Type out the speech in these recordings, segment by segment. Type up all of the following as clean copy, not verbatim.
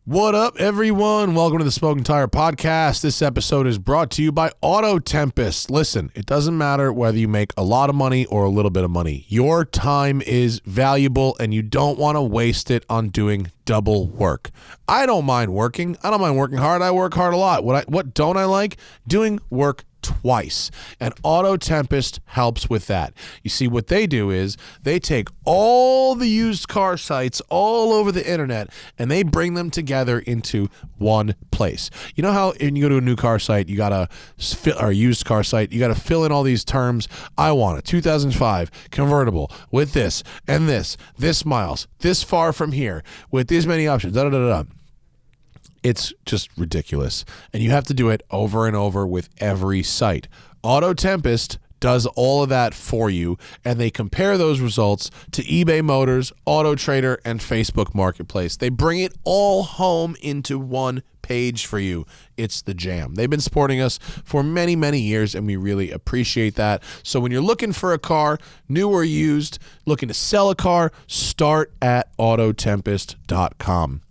What up, everyone? Welcome to the Smoking Tire Podcast. This episode is brought to you by Auto Tempest. Listen, it doesn't matter whether you make a lot of money or a little bit of money. Your time is valuable, and you don't want to waste it on doing double work. I don't mind working. I don't mind working hard. I work hard a lot. What don't I like? Doing work twice. And Auto Tempest helps with that. You see, what they do is they take all the used car sites all over the internet and they bring them together into one place. You know how when you go to a new car site, you gotta or a used car site, you gotta fill in all these terms. I want a 2005 convertible with this and this miles, this far from here, with these many options. Da da da da. It's just ridiculous. And you have to do it over and over with every site. Auto Tempest does all of that for you, and they compare those results to eBay Motors, Auto Trader, and Facebook Marketplace. They bring it all home into one page for you. It's the jam. They've been supporting us for many, many years, and we really appreciate that. So when you're looking for a car, new or used, looking to sell a car, start at autotempest.com.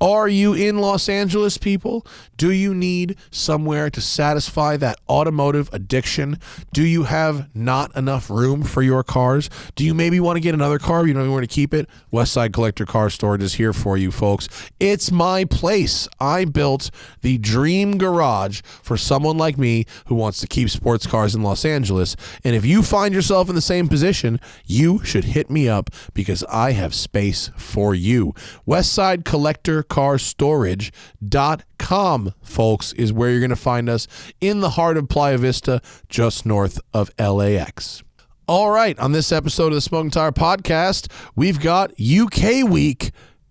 Are you in Los Angeles, people? Do you need somewhere to satisfy that automotive addiction? Do you have not enough room for your cars? Do you maybe want to get another car? You don't know where to keep it? Westside Collector Car Storage is here for you, folks. It's my place. I built the dream garage for someone like me who wants to keep sports cars in Los Angeles. And if you find yourself in the same position, you should hit me up because I have space for you. Westside Collector Car Storage.com, folks, is where you're going to find us in the heart of Playa Vista, just north of LAX. All right, on this episode of the Smoking Tire Podcast, we've got UK Week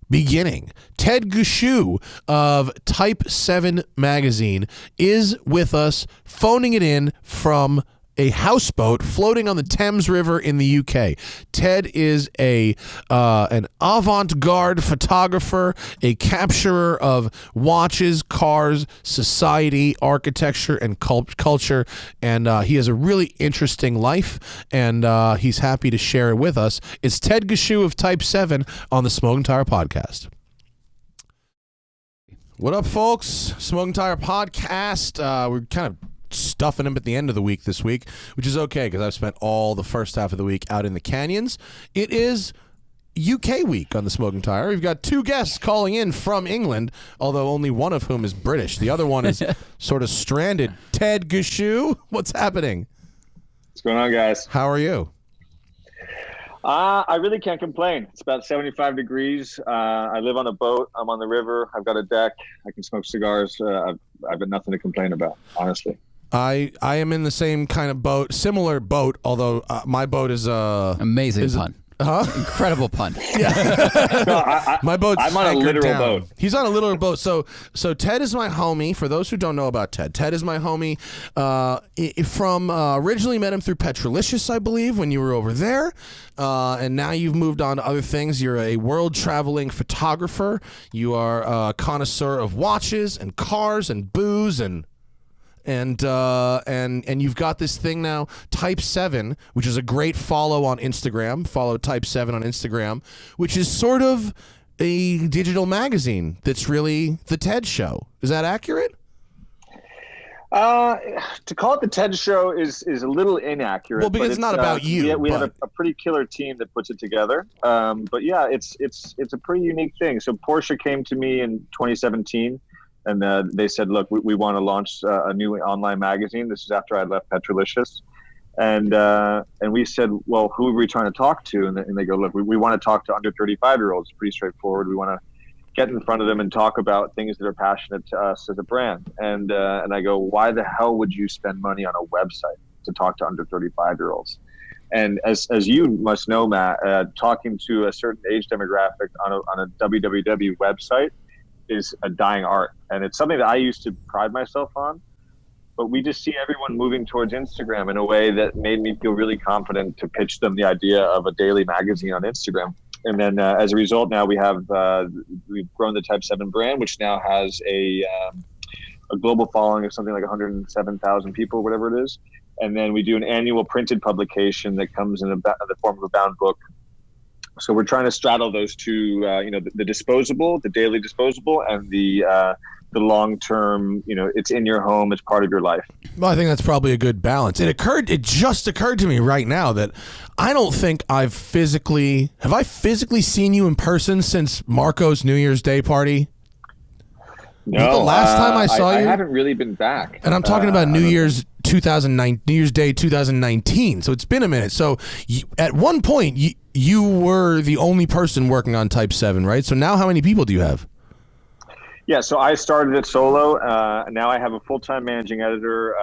beginning. Ted Gushue of Type 7 magazine is with us, phoning it in from a houseboat floating on the Thames River in the UK. Ted is an avant-garde photographer, a capturer of watches, cars, society, architecture, and culture, and he has a really interesting life, and he's happy to share it with us. It's Ted Gushue of Type 7 on the Smoking Tire Podcast. What up, folks? Smoking Tire Podcast. We're kind of stuffing him at the end of the week this week, which is okay because I've spent all the first half of the week out in the canyons. It is UK week on the Smoking Tire. We've got two guests calling in from England, although only one of whom is British. The other one is sort of stranded. Ted Gushue, what's happening? What's going on, guys? How are you? I really can't complain. It's about 75 degrees. I live on a boat. I'm on the river. I've got a deck. I can smoke cigars. I've got nothing to complain about, honestly. I am in the same kind of boat, similar boat, although my boat is amazing pun. Incredible pun. Yeah. No, my boat's I'm on a literal down. boat. He's on a literal boat. So Ted is my homie. For those who don't know about Ted is my homie. From originally met him through Petrolicious, I believe, when you were over there, and now you've moved on to other things. You're a world traveling photographer. You are a connoisseur of watches and cars and booze and you've got this thing now, Type 7, which is a great follow on Instagram. Follow Type 7 on Instagram, which is sort of a digital magazine that's really the TED Show. Is that accurate? To call it the TED Show is a little inaccurate. Well, because it's not about you. Yeah, we have a pretty killer team that puts it together. But yeah, it's a pretty unique thing. So Porsche came to me in 2017. And they said, look, we want to launch a new online magazine. This is after I left Petrolicious. And we said, well, who are we trying to talk to? And they go, look, we want to talk to under 35-year-olds. Pretty straightforward. We want to get in front of them and talk about things that are passionate to us as a brand. And I go, why the hell would you spend money on a website to talk to under 35-year-olds? And as you must know, Matt, talking to a certain age demographic on a www website is a dying art. And it's something that I used to pride myself on, but we just see everyone moving towards Instagram in a way that made me feel really confident to pitch them the idea of a daily magazine on Instagram. And then as a result, now we've grown the Type 7 brand, which now has a global following of something like 107,000 people, whatever it is. And then we do an annual printed publication that comes in the form of a bound book So we're trying to straddle those two, the disposable, the daily disposable, and the long-term, it's in your home, it's part of your life. Well, I think that's probably a good balance. It just occurred to me right now that I don't think have I physically seen you in person since Marco's New Year's Day party? No, the last time I saw you, I haven't really been back. And I'm talking about New Year's Day 2019. So it's been a minute. So at one point, you were the only person working on Type 7, right? So now how many people do you have? Yeah, so I started it solo. Now I have a full-time managing editor,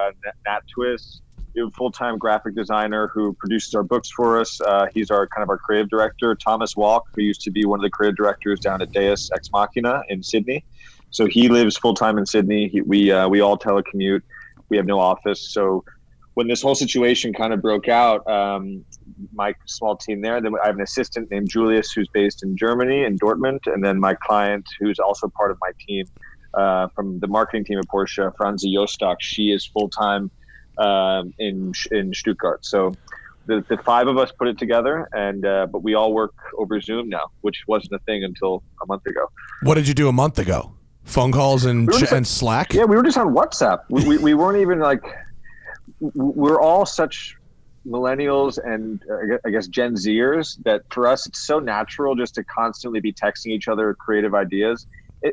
Nat Twist. We have a full-time graphic designer who produces our books for us. He's our creative director, Thomas Walk, who used to be one of the creative directors down at Deus Ex Machina in Sydney. So he lives full-time in Sydney. We all telecommute. We have no office. So when this whole situation kind of broke out, my small team there, then I have an assistant named Julius who's based in Germany, in Dortmund, and then my client who's also part of my team from the marketing team at Porsche, Franzi Jostak. She is full-time in Stuttgart. So the five of us put it together, and but we all work over Zoom now, which wasn't a thing until a month ago. What did you do a month ago? Phone calls and Slack? Yeah, we were just on WhatsApp. We weren't even we're all such millennials and I guess Gen Zers that for us it's so natural just to constantly be texting each other creative ideas.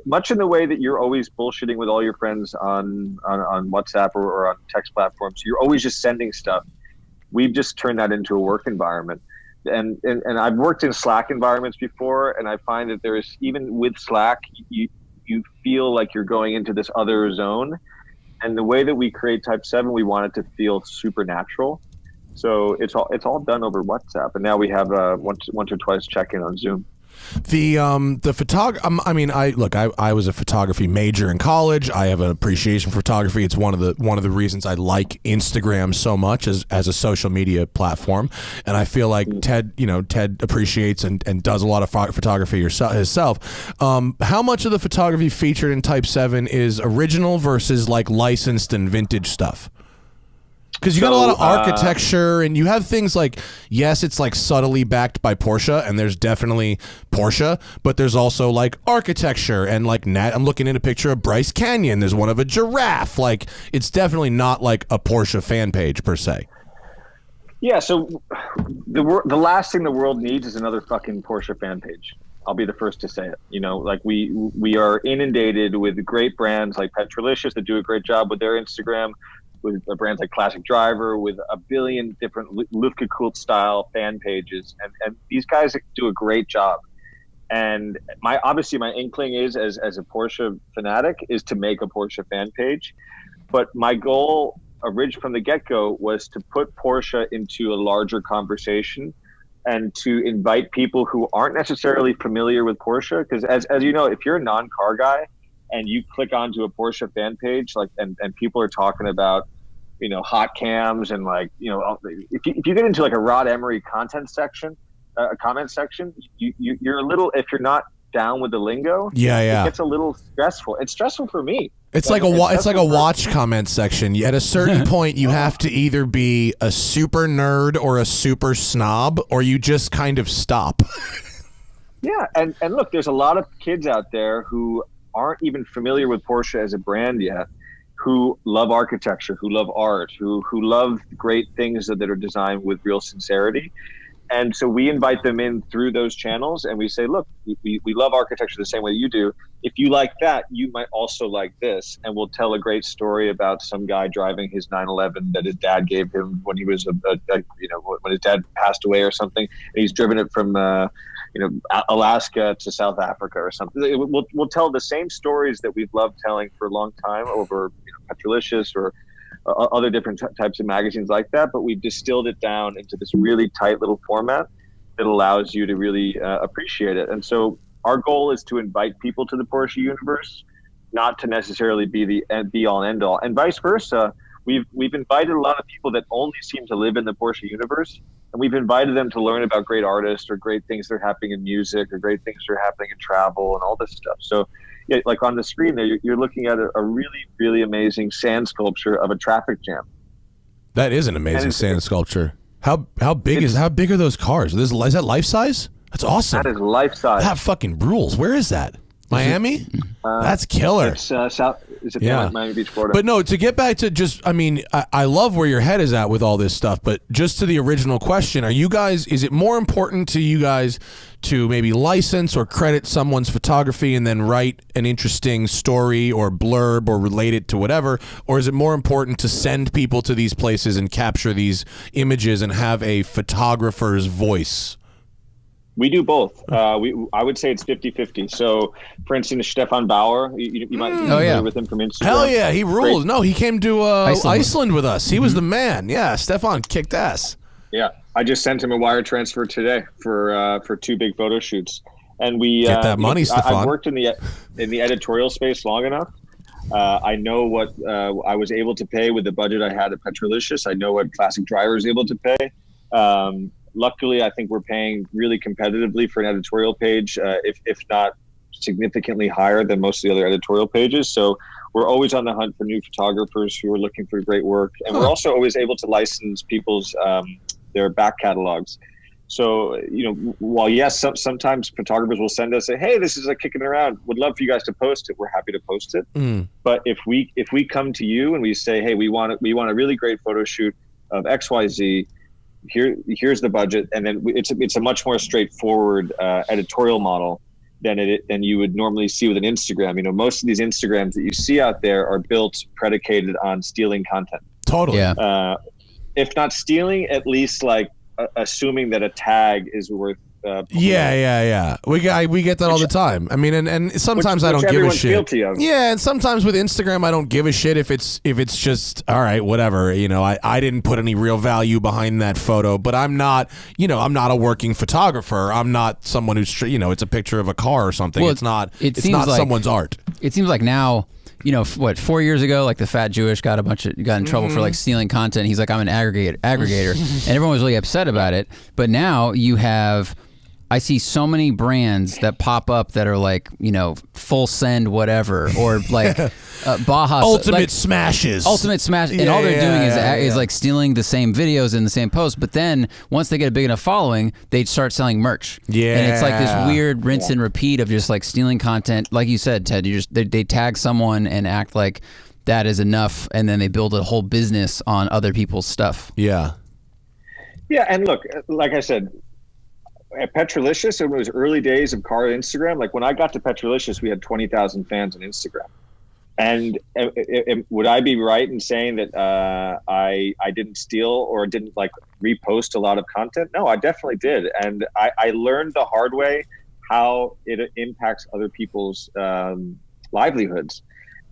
Much in the way that you're always bullshitting with all your friends on WhatsApp or on text platforms. You're always just sending stuff. We've just turned that into a work environment. And I've worked in Slack environments before, and I find that there's, even with Slack, you feel like you're going into this other zone. And the way that we create Type 7, we want it to feel supernatural. So it's all done over WhatsApp, and now we have once or twice check-in on Zoom. The photography. I was a photography major in college. I have an appreciation for photography. It's one of the reasons I like Instagram so much as a social media platform. And I feel like Ted appreciates and does a lot of photography himself. How much of the photography featured in Type 7 is original versus like licensed and vintage stuff? Because you got a lot of architecture, and you have things like, yes, it's like subtly backed by Porsche, and there's definitely Porsche, but there's also like architecture and like I'm looking at a picture of Bryce Canyon. There's one of a giraffe. Like, it's definitely not like a Porsche fan page per se. Yeah. So the last thing the world needs is another fucking Porsche fan page. I'll be the first to say it. We are inundated with great brands like Petrolicious that do a great job with their Instagram, with brands like Classic Driver, with a billion different Luftgekult style fan pages. And these guys do a great job. And my inkling is, as a Porsche fanatic, is to make a Porsche fan page. But my goal from the get-go was to put Porsche into a larger conversation and to invite people who aren't necessarily familiar with Porsche. Because as you know, if you're a non-car guy and you click onto a Porsche fan page, and people are talking about, hot cams and if you get into like a Rod Emery comment section, you're a little, if you're not down with the lingo, it gets a little stressful. It's stressful for me. It's like a watch comment section. At a certain point, you have to either be a super nerd or a super snob, or you just kind of stop. Yeah, and look, there's a lot of kids out there who aren't even familiar with Porsche as a brand yet, who love architecture, who love art, who love great things that are designed with real sincerity. And so we invite them in through those channels, and we say, look, we love architecture the same way you do. If you like that, you might also like this. And we'll tell a great story about some guy driving his 911 that his dad gave him when he was when his dad passed away or something. And he's driven it from Alaska to South Africa or something. We'll tell the same stories that we've loved telling for a long time over Petrolicious or other different types of magazines like that, but we've distilled it down into this really tight little format that allows you to really appreciate it. And so our goal is to invite people to the Porsche universe, not to necessarily be the be all and end all, and vice versa. We've invited a lot of people that only seem to live in the Porsche universe, and we've invited them to learn about great artists or great things that are happening in music or great things that are happening in travel and all this stuff. So yeah, like on the screen there, you're looking at a really, really amazing sand sculpture of a traffic jam. That is an amazing sand sculpture. How big are those cars? Is that life size? That's awesome. That is life size. That fucking rules. Where is that? Miami? That's killer. It's south. Is it Miami Beach, Florida? But no, to get back to just, I mean, I love where your head is at with all this stuff, but just to the original question, is it more important to you guys to maybe license or credit someone's photography and then write an interesting story or blurb or relate it to whatever? Or is it more important to send people to these places and capture these images and have a photographer's voice? We do both. I would say it's 50-50. So, for instance, Stefan Bauer, you might be familiar with him from Instagram. Hell yeah, he rules. Great. No, he came to Iceland with us. He was the man. Yeah, Stefan kicked ass. Yeah, I just sent him a wire transfer today for 2 big photo shoots, and we get that money, Stefan. I've worked in the editorial space long enough. I know what I was able to pay with the budget I had at Petrolicious. I know what Classic Driver is able to pay. Luckily, I think we're paying really competitively for an editorial page, if not significantly higher than most of the other editorial pages. So we're always on the hunt for new photographers who are looking for great work. And we're also always able to license people's their back catalogs. So, while yes, sometimes photographers will send us, say, hey, this is kicking around. Would love for you guys to post it. We're happy to post it. But if we come to you and we say, hey, we want a really great photo shoot of XYZ, here's the budget, and then it's a much more straightforward editorial model than you would normally see with an Instagram. Most of these Instagrams that you see out there are predicated on stealing content. Totally. Yeah. If not stealing, at least assuming that a tag is worth. Yeah. We get that all the time. I mean, and sometimes I don't give a shit. Guilty of. Yeah, and sometimes with Instagram, I don't give a shit if it's just all right, whatever. I didn't put any real value behind that photo, but I'm not a working photographer. I'm not someone who's it's a picture of a car or something. Well, it's not like someone's art. It seems like now. 4 years ago, the fat Jewish got in trouble for stealing content. He's like, I'm an aggregator, and everyone was really upset about it. But now I see so many brands that pop up that are full send whatever, or Baja ultimate smashes, and all they're doing is stealing the same videos in the same post. But then once they get a big enough following, they start selling merch. Yeah, and it's this weird rinse and repeat of just stealing content. Like you said, Ted, they tag someone and act like that is enough, and then they build a whole business on other people's stuff. Yeah, and look, like I said, at Petrolicious, it was early days of car Instagram. When I got to Petrolicious, we had 20,000 fans on Instagram. And would I be right in saying that I didn't steal or didn't repost a lot of content? No, I definitely did. And I learned the hard way how it impacts other people's livelihoods.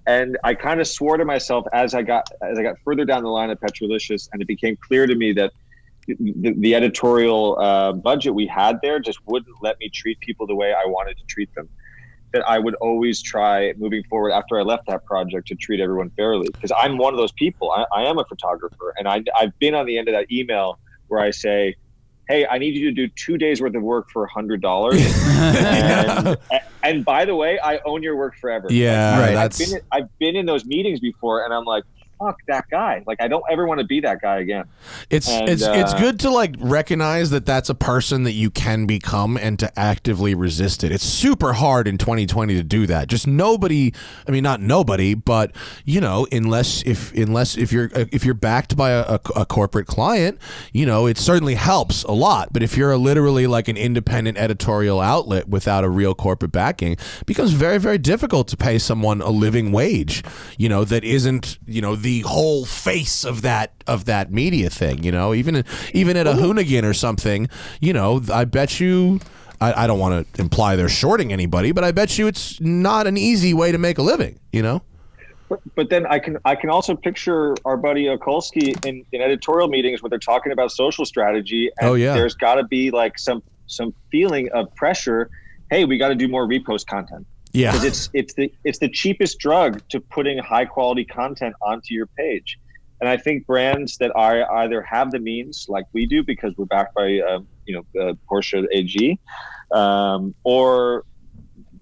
And I kind of swore to myself as I got further down the line at Petrolicious, and it became clear to me that the editorial budget we had there just wouldn't let me treat people the way I wanted to treat them. That I would always try moving forward after I left that project to treat everyone fairly, because I'm one of those people. I am a photographer, and I've been on the end of that email where I say, hey, I need you to do 2 days worth of work for $100. and by the way, I own your work forever. Yeah, right. I've been in those meetings before, and I'm like, fuck that guy. I don't ever want to be that guy again. It's good to recognize that that's a person that you can become and to actively resist it. It's super hard in 2020 to do that. Just nobody, not nobody, but unless you're backed by a corporate client, it certainly helps a lot. But if you're literally an independent editorial outlet without a real corporate backing, it becomes very, very difficult to pay someone a living wage, that isn't, the whole face of that media thing, even at a Hoonigan or something, I bet you, I don't want to imply they're shorting anybody, but I bet you it's not an easy way to make a living, But then I can also picture our buddy Okolsky in editorial meetings where they're talking about social strategy, and there's got to be some feeling of pressure. Hey, we got to do more repost content. Yeah, because it's the cheapest drug to putting high quality content onto your page, and I think brands that either have the means, like we do, because we're backed by Porsche AG, or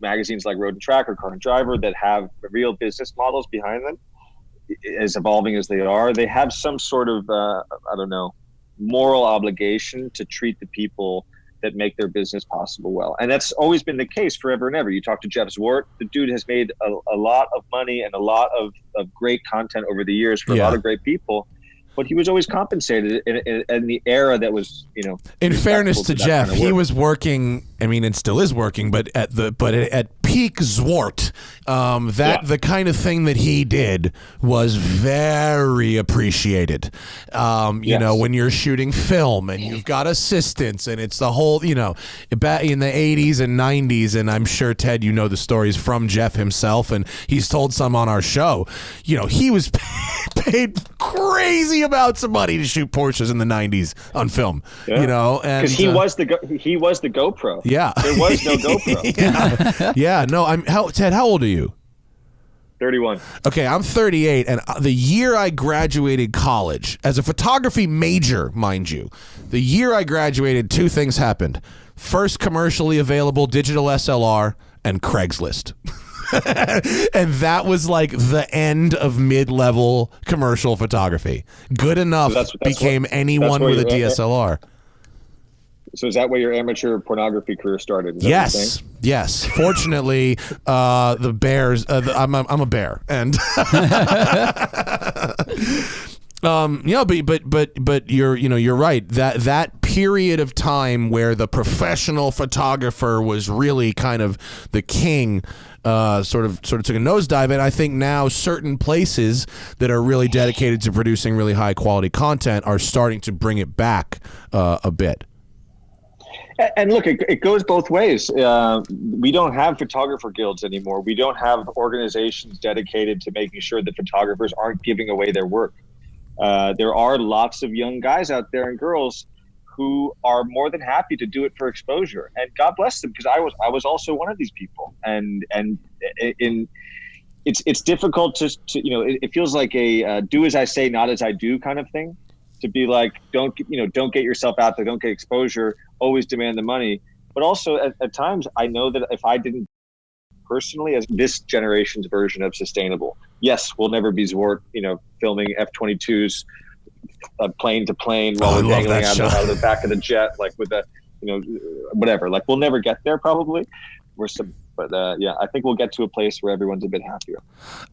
magazines like Road and Track or Car and Driver that have real business models behind them, as evolving as they are, they have some sort of moral obligation to treat the people that make their business possible well. And that's always been the case forever and ever. You talk to Jeff Zwart, the dude has made a lot of money and a lot of great content over the years for a lot of great people. But he was always compensated in the era that was, In fairness to Jeff, kind of he was working. I mean, and still is working, but at peak Zwart, the kind of thing that he did was very appreciated. You know, when you're shooting film and you've got assistants, and it's the whole, back in the 80s and 90s, and I'm sure, Ted, you know the stories from Jeff himself, and he's told some on our show. He was paid crazy amounts of money to shoot Porsches in the 90s on film. And because he was the GoPro. Yeah, there was no GoPro. No, Ted, how old are you? 31. Okay, I'm 38, and the year I graduated college, as a photography major, mind you, the year I graduated, two things happened. First commercially available digital SLR and Craigslist. And that was like the end of mid-level commercial photography. Good enough became anyone with a DSLR. So is that where your amateur pornography career started? Yes. Fortunately, the Bears. I'm a bear, and but you're right. That period of time where the professional photographer was really kind of the king. Sort of took a nosedive, and I think now certain places that are really dedicated to producing really high quality content are starting to bring it back a bit. And look, it goes both ways. We don't have photographer guilds anymore. We don't have organizations dedicated to making sure that photographers aren't giving away their work. There are lots of young guys out there and girls who are more than happy to do it for exposure, and God bless them, because I was also one of these people. And it's difficult to it feels like a do as I say, not as I do kind of thing. To be like, don't get yourself out there, don't get exposure, always demand the money. But also at times, I know that if I didn't personally, as this generation's version of sustainable, yes, we'll never be Zwart, filming F-22s plane to plane while we're dangling out of the back of the jet, like with a, whatever. Like we'll never get there probably. But I think we'll get to a place where everyone's a bit happier.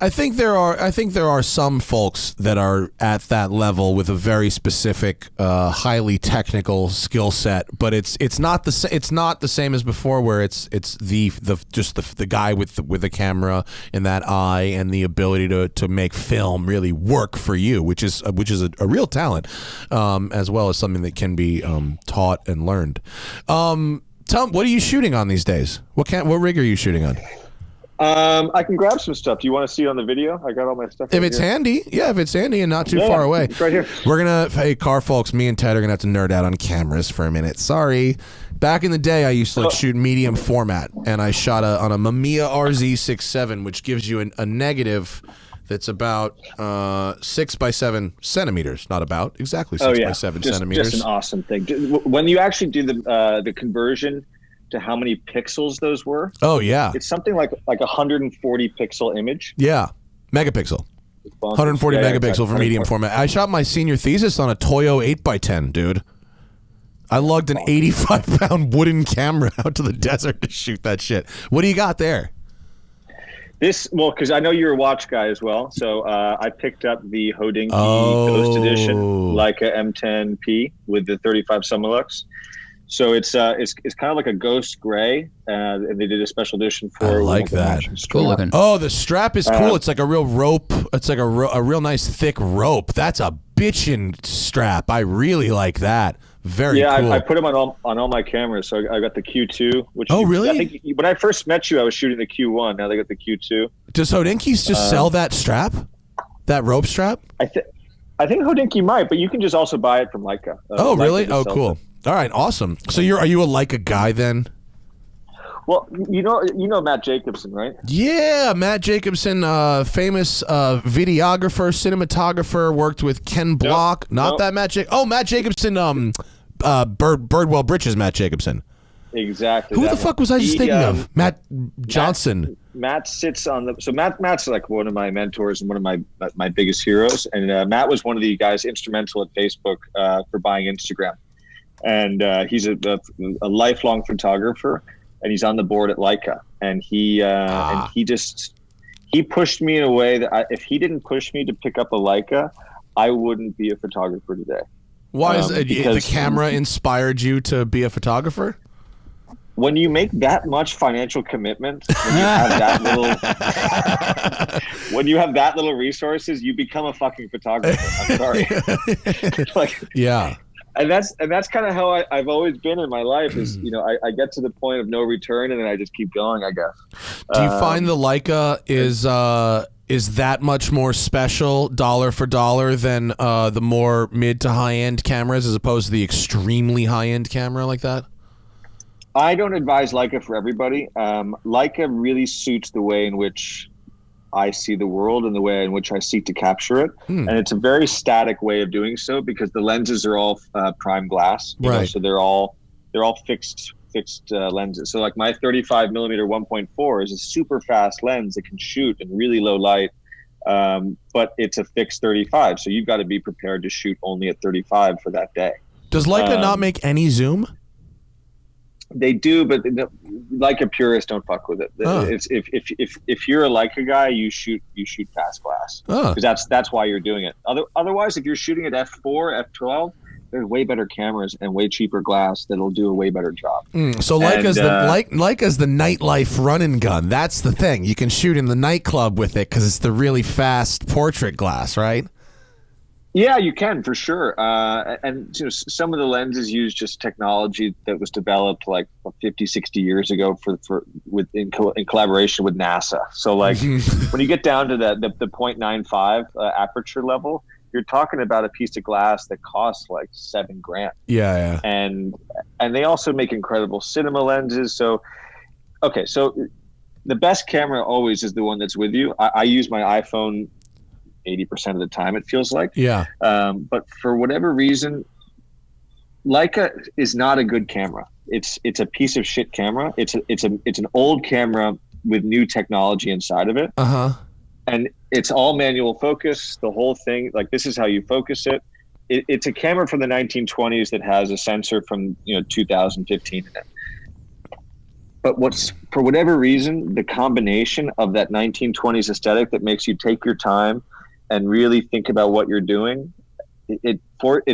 I think there are some folks that are at that level with a very specific, highly technical skill set, but it's not the same as before, where it's the guy with the camera and that eye and the ability to make film really work for you, which is a real talent, as well as something that can be taught and learned. Tom, what are you shooting on these days? What rig are you shooting on? I can grab some stuff. Do you want to see it on the video? I got all my stuff. If it's handy and not too far away. It's right here. Hey, car folks, me and Ted are gonna have to nerd out on cameras for a minute. Sorry. Back in the day, I used to shoot medium format, and I shot on a Mamiya RZ67, which gives you a negative that's about 6 by 7 centimeters. Not about, exactly 6 by 7 centimeters. Just an awesome thing. When you actually do the conversion to how many pixels those were. Oh yeah, it's something like 140 pixel image. Yeah, megapixel. 140 megapixel for medium format. I shot my senior thesis on a Toyo 8x10, dude. I lugged an 85-pound wooden camera out to the desert to shoot that shit. What do you got there? Because I know you're a watch guy as well, so I picked up the Hodinkee Ghost Edition Leica M10P with the 35 Summilux. So it's kind of like a ghost gray, and they did a special edition for. I like that. It's cool looking. Oh, the strap is cool. It's like a real rope. It's like a real nice thick rope. That's a bitchin' strap. I really like that. Very cool. I put them on all my cameras. So I got the Q2. Which really? I think when I first met you, I was shooting the Q1. Now they got the Q2. Does Hodinkee's just sell that strap? That rope strap? I think Hodinkee might, but you can just also buy it from Leica. Oh, really? Oh, cool. All right, awesome. So are you a Leica guy then? Well, you know Matt Jacobson, right? Yeah, Matt Jacobson, famous videographer, cinematographer, worked with Ken Block. That Matt Jacobson. Matt Jacobson, Birdwell Britches, Matt Jacobson. Exactly. Who the fuck was I just thinking of? Matt Johnson. Matt sits on Matt's like one of my mentors and one of my biggest heroes. And Matt was one of the guys instrumental at Facebook for buying Instagram. and he's a lifelong photographer, and he's on the board at Leica, and he pushed me in a way that if he didn't push me to pick up a Leica, I wouldn't be a photographer today. Why is it the camera inspired you to be a photographer? When you make that much financial commitment, when you have that little resources, you become a fucking photographer. I'm sorry. Yeah. And that's kind of how I've always been in my life is, I get to the point of no return and then I just keep going, I guess. Do you find the Leica is that much more special dollar for dollar than the more mid to high end cameras as opposed to the extremely high end camera like that? I don't advise Leica for everybody. Leica really suits the way in which I see the world and the way in which I seek to capture it. And it's a very static way of doing so because the lenses are all prime glass. Right. So they're all fixed lenses. So like my 35 millimeter 1.4 is a super fast lens that can shoot in really low light. But it's a fixed 35. So you've got to be prepared to shoot only at 35 for that day. Does Leica not make any zoom? They do, but Leica purists don't fuck with it. It's, if you're a Leica guy, you shoot fast glass because that's why you're doing it. Otherwise, if you're shooting at f4, f12, there's way better cameras and way cheaper glass that'll do a way better job. So Leica's the nightlife run and gun. That's the thing. You can shoot in the nightclub with it because it's the really fast portrait glass, right? Yeah, you can for sure. And some of the lenses use just technology that was developed like 50, 60 years ago in collaboration with NASA. So like when you get down to the 0.95 aperture level, you're talking about a piece of glass that costs like $7,000. Yeah. And they also make incredible cinema lenses. So the best camera always is the one that's with you. I use my iPhone 80% of the time, it feels like. Yeah. But for whatever reason, Leica is not a good camera. It's a piece of shit camera. It's an old camera with new technology inside of it. And it's all manual focus. The whole thing, like this is how you focus it. It's a camera from the 1920s that has a sensor from 2015 in it. But for whatever reason, the combination of that 1920s aesthetic that makes you take your time and really think about what you're doing, it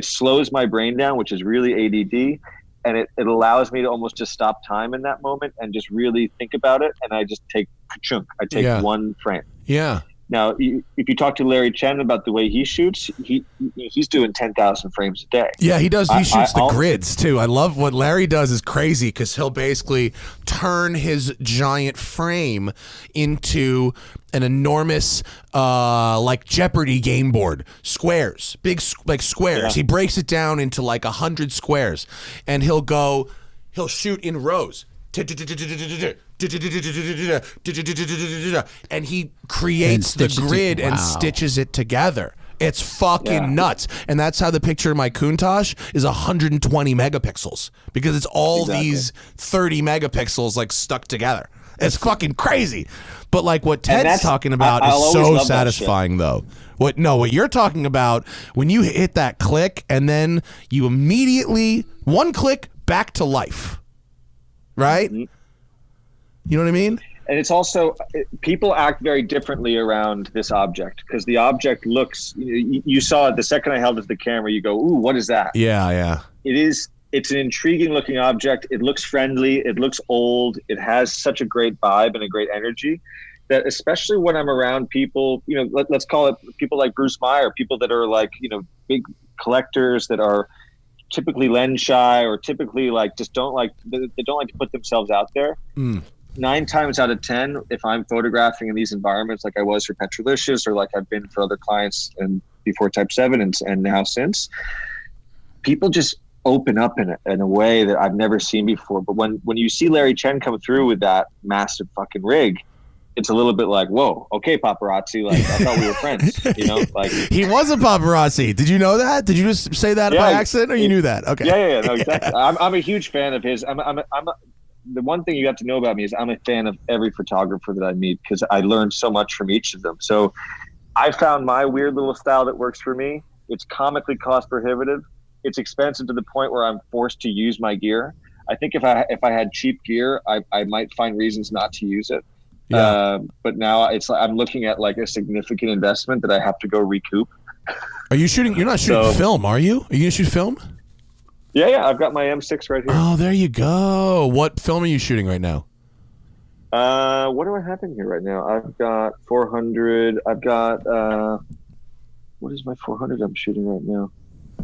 slows my brain down, which is really ADD, and it allows me to almost just stop time in that moment and just really think about it, and I just take one frame. Yeah. Now, if you talk to Larry Chen about the way he shoots, he's doing 10,000 frames a day. Yeah, he does. He shoots the grids too. I love what Larry does is crazy because he'll basically turn his giant frame into an enormous like Jeopardy game board, squares, big like squares. Yeah. He breaks it down into like 100 squares, and he'll shoot in rows. And he creates the grid and stitches it together. It's fucking nuts. And that's how the picture of my Countach is 120 megapixels because it's all these 30 megapixels like stuck together. It's fucking crazy. But like what Ted's talking about is so satisfying though. What you're talking about when you hit that click and then you immediately one click back to life. Right? You know what I mean? And it's also, people act very differently around this object because the object looks, you saw it the second I held it to the camera, you go, ooh, what is that? Yeah. It's an intriguing looking object. It looks friendly. It looks old. It has such a great vibe and a great energy that especially when I'm around people, let's call it people like Bruce Meyer, people that are like, big collectors that are typically lens shy or typically like they don't like to put themselves out there. 9 times out of 10, if I'm photographing in these environments like I was for Petrolicious or like I've been for other clients and before Type 7 and now since, people just open up in a way that I've never seen before. But when you see Larry Chen come through with that massive fucking rig, it's a little bit like, whoa, okay, paparazzi. Like, I thought we were friends, like. He was a paparazzi. Did you know that? Did you just say that by accident or you knew that? Okay. Yeah, no, exactly. I'm a huge fan of his. The one thing you have to know about me is I'm a fan of every photographer that I meet because I learned so much from each of them. So I found my weird little style that works for me. It's comically cost prohibitive, it's expensive to the point where I'm forced to use my gear. I think if I had cheap gear, I might find reasons not to use it. Yeah. But now it's like I'm looking at like a significant investment that I have to go recoup. Are you shooting? You're not shooting film, are you? Are you gonna shoot film? Yeah. I've got my M6 right here. Oh, there you go. What film are you shooting right now? What do I have in here right now? I've got 400. I've got what is my 400 I'm shooting right now?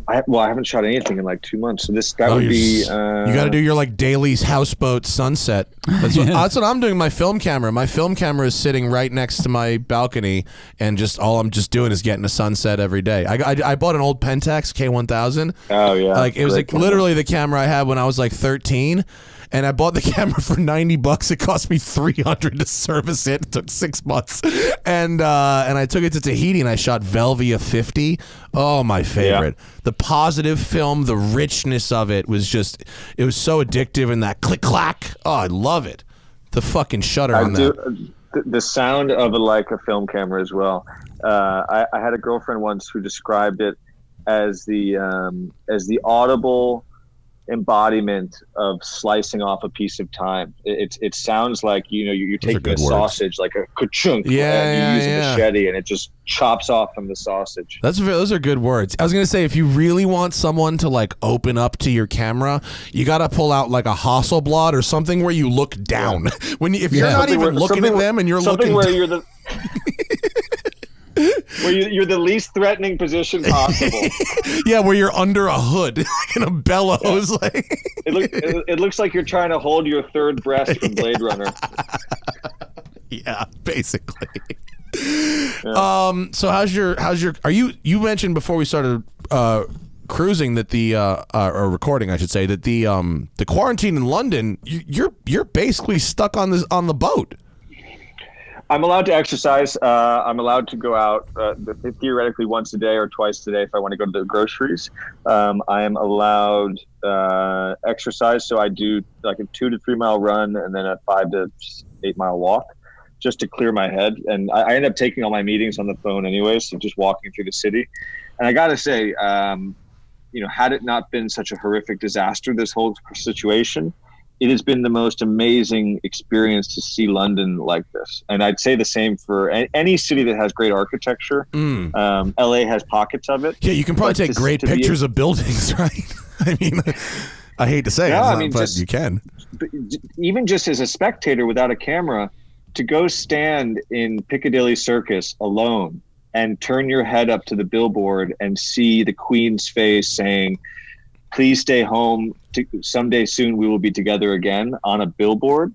I haven't shot anything in like 2 months. So that would be. You got to do your like daily houseboat sunset. That's what I'm doing. My film camera. My film camera is sitting right next to my balcony, and all I'm just doing is getting a sunset every day. I bought an old Pentax K1000. Oh yeah. Like it was like literally the camera I had when I was like 13. And I bought the camera for $90. It cost me $300 to service it. It took 6 months, and I took it to Tahiti and I shot Velvia 50. Oh, my favorite. Yeah. The positive film, the richness of it was it was so addictive, and that click clack. Oh, I love it. The fucking shutter on that. The sound of a Leica film camera as well. I had a girlfriend once who described it as the audible embodiment of slicing off a piece of time. It sounds like you're taking a sausage, like a ka-chunk, and you use a machete, and it just chops off from the sausage. Those are good words. I was gonna say, if you really want someone to like open up to your camera, you gotta pull out like a Hasselblad or something where you look down. If you're not even looking at them and you're looking where you're the where you're the least threatening position possible. Yeah, where you're under a hood in a bellows. Yeah. Like it looks like you're trying to hold your third breast from Blade Runner. Yeah, basically. Yeah. So you mentioned before we started cruising that or recording, I should say, that the quarantine in London, you're basically stuck on the boat. I'm allowed to exercise. I'm allowed to go out theoretically once a day or twice a day if I want to go to the groceries. I am allowed exercise, so I do like a 2 to 3 mile run and then a 5 to 8 mile walk, just to clear my head. And I end up taking all my meetings on the phone anyway, so just walking through the city. And I got to say, had it not been such a horrific disaster, this whole situation, it has been the most amazing experience to see London like this. And I'd say the same for any city that has great architecture. LA has pockets of it. Yeah, you can probably take great pictures of buildings, right? I mean, I hate to say it, but you can. Even just as a spectator without a camera, to go stand in Piccadilly Circus alone and turn your head up to the billboard and see the Queen's face saying, "Please stay home. Someday soon we will be together again," on a billboard.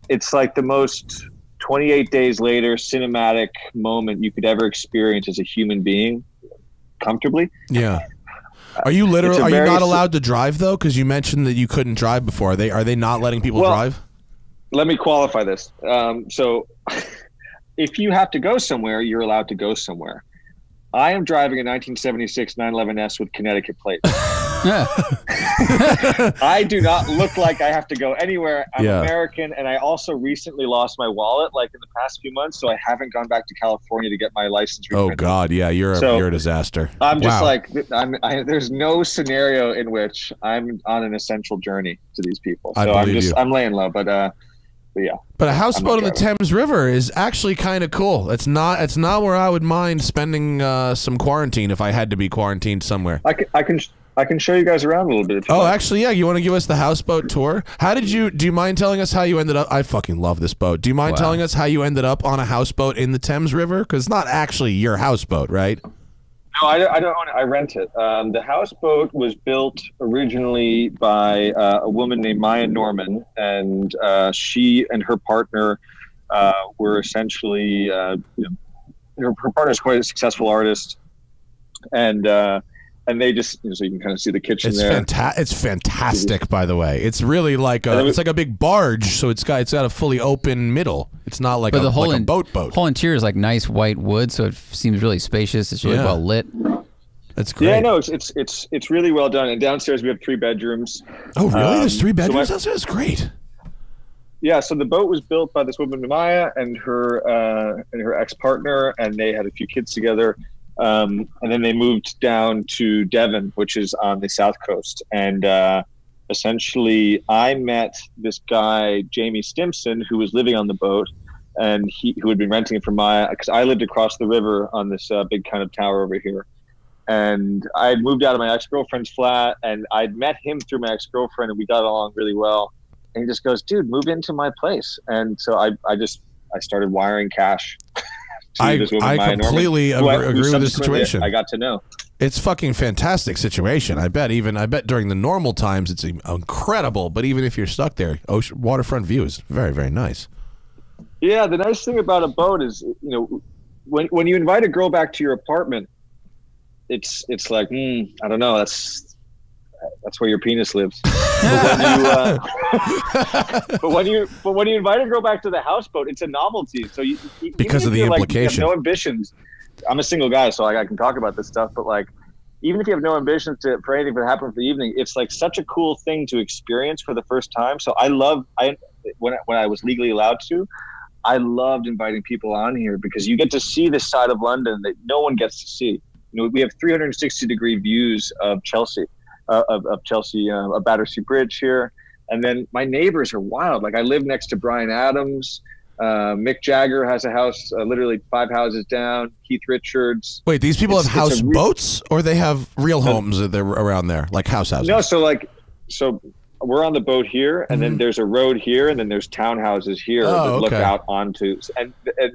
It's like the most 28 days later cinematic moment you could ever experience as a human being comfortably. Yeah. Are you not allowed to drive though? Because you mentioned that you couldn't drive before. Are they not letting people drive? Let me qualify this. So if you have to go somewhere, you're allowed to go somewhere. I am driving a 1976 911S with Connecticut plates. I do not look like I have to go anywhere. I'm American, and I also recently lost my wallet like in the past few months, so I haven't gone back to California to get my license reprinted. Oh God, yeah, you're a disaster. I'm just like, there's no scenario in which I'm on an essential journey to these people. So I'm laying low, but yeah. But a houseboat on the Thames River is actually kind of cool. It's not where I would mind spending some quarantine if I had to be quarantined somewhere. I can show you guys around a little bit. Actually, yeah. You want to give us the houseboat tour? Do you mind telling us how you ended up? I fucking love this boat. Do you mind telling us how you ended up on a houseboat in the Thames River? Because it's not actually your houseboat, right? No, I don't own it. I rent it. The houseboat was built originally by a woman named Maya Norman, and she and her partner were essentially, her partner is quite a successful artist, and they just, so you can kind of see the kitchen there. It's fantastic, by the way. It's really like it's like a big barge, so it's got a fully open middle. It's not like a boat. The whole interior is like nice white wood, so it seems really spacious. It's really well lit. That's great. Yeah, no, it's really well done. And downstairs we have 3 bedrooms. Oh, really? There's 3 bedrooms downstairs? That's great. Yeah, so the boat was built by this woman Maya and her ex-partner, and they had a few kids together. And then they moved down to Devon, which is on the South Coast. And essentially, I met this guy, Jamie Stimson, who was living on the boat, and who had been renting it from because I lived across the river on this big kind of tower over here. And I had moved out of my ex-girlfriend's flat, and I'd met him through my ex-girlfriend, and we got along really well. And he just goes, dude, move into my place. And so I started wiring cash. I completely agree with the situation. I got to know. It's fucking fantastic situation. I bet during the normal times it's incredible, but even if you're stuck there, waterfront view is very, very nice. Yeah, the nice thing about a boat is, when you invite a girl back to your apartment, it's like, I don't know, that's where your penis lives. But when you invite a girl back to the houseboat, it's a novelty. So because of the implication, you have no ambitions. I'm a single guy, so I can talk about this stuff. But like, even if you have no ambitions for anything to happen for the evening, it's like such a cool thing to experience for the first time. So when I was legally allowed to, I loved inviting people on here because you get to see this side of London that no one gets to see. We have 360-degree views of Chelsea. A Battersea Bridge here, and then my neighbors are wild. Like I live next to Bryan Adams, Mick Jagger has a house literally 5 houses down. Keith Richards. Wait, these people have houseboats, or they have real homes that they're around there, like houses? No, so we're on the boat here, and then there's a road here, and then there's townhouses here that look out onto. And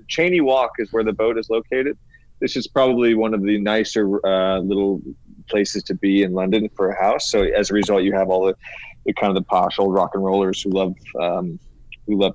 Cheney Walk is where the boat is located. This is probably one of the nicer little places to be in London for a house. So as a result, you have all the kind of the posh old rock and rollers who love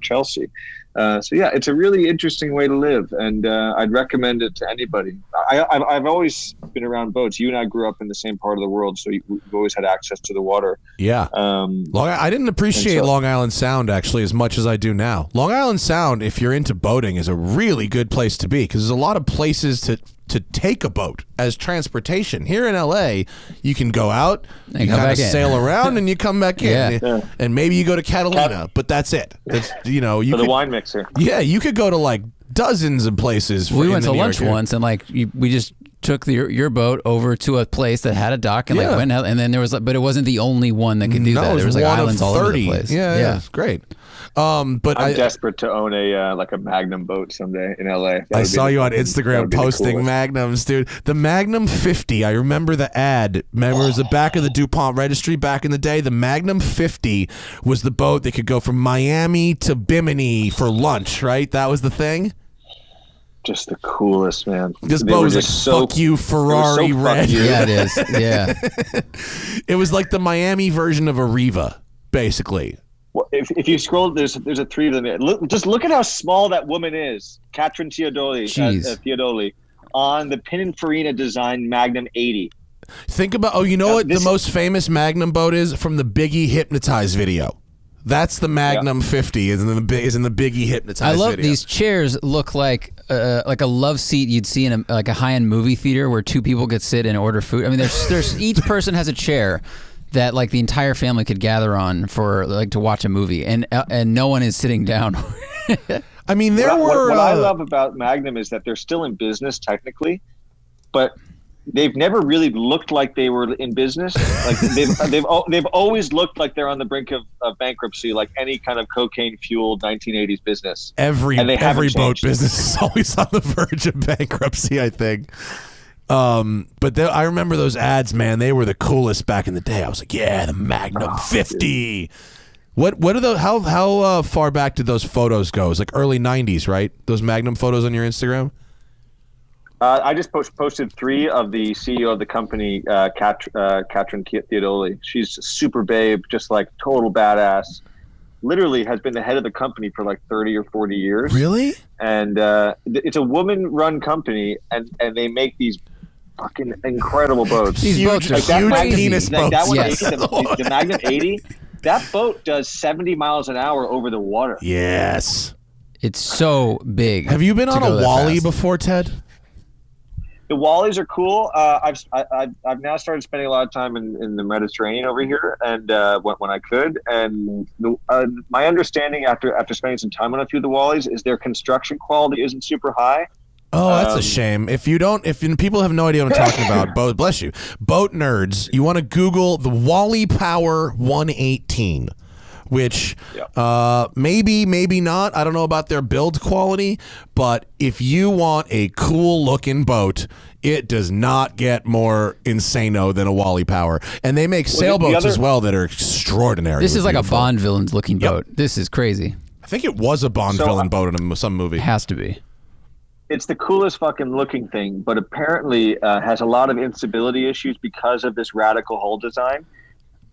Chelsea. So yeah, it's a really interesting way to live, and I'd recommend it to anybody. I've always been around boats. You and I grew up in the same part of the world, so we've always had access to the water. Yeah. I didn't appreciate Long Island Sound actually as much as I do now. Long Island Sound, if you're into boating, is a really good place to be because there's a lot of places to take a boat as transportation. Here in LA, you can go out, you kind of sail around, and you come back in. And maybe you go to Catalina, but that's it. It's, the wine mixer. Yeah, you could go to like dozens of places. We went to lunch once, and we just took your boat over to a place that had a dock and went out, and then there was, but it wasn't the only one that could do that. There was like islands all over the place. Yeah, it's great. But I'm desperate to own a Magnum boat someday in LA. I saw you on Instagram posting Magnums, dude. The Magnum 50. I remember the ad. Remember, it was the back of the DuPont registry back in the day. The Magnum 50 was the boat that could go from Miami to Bimini for lunch, right? That was the thing. Just the coolest, man. This boat was like, fuck you, Ferrari red. Yeah, it is. Yeah. It was like the Miami version of a Riva, basically. Well, if you scroll, there's a 3 of them. Just look at how small that woman is, Katrin Theodoli, on the Pininfarina design Magnum 80. Think about, what the most famous Magnum boat is from the Biggie Hypnotize video. That's the Magnum 50 is in the Biggie Hypnotize video. I love these chairs. Look like a love seat you'd see in a high-end movie theater where 2 people could sit and order food. I mean, there's each person has a chair that like the entire family could gather on for to watch a movie, and no one is sitting down. I mean, what I love about Magnum is that they're still in business technically, but they've never really looked like they were in business. Like they've always looked like they're on the brink of bankruptcy, like any kind of cocaine fueled 1980s business. Every boat business is always on the verge of bankruptcy, I think. But I remember those ads, man. They were the coolest back in the day. I was like, yeah, the Magnum 50. Dude. What are those? How far back did those photos go? It was like early 90s, right? Those Magnum photos on your Instagram. I just posted 3 of the CEO of the company, Katrin Theodoli. She's a super babe, just like total badass. Literally has been the head of the company for like 30 or 40 years. Really? And it's a woman-run company, and they make these fucking incredible boats. These boats are huge penis boats. That one, yes. the Magnum 80, that boat does 70 miles an hour over the water. Yes. It's so big. Have you been on a Wally before, Ted? The Wallies are cool. I've now started spending a lot of time in the Mediterranean over here, and when I could. And my understanding after spending some time on a few of the Wallies is their construction quality isn't super high, Oh, that's a shame. If people have no idea what I'm talking about, bless you, boat nerds, you want to Google the Wally Power 118, which maybe not. I don't know about their build quality, but if you want a cool looking boat, it does not get more insano than a Wally Power. And they make sailboats as well that are extraordinary. This is like a Bond villain's looking boat. This is crazy. I think it was a Bond villain boat in some movie. It has to be. It's the coolest fucking looking thing, but apparently has a lot of instability issues because of this radical hull design.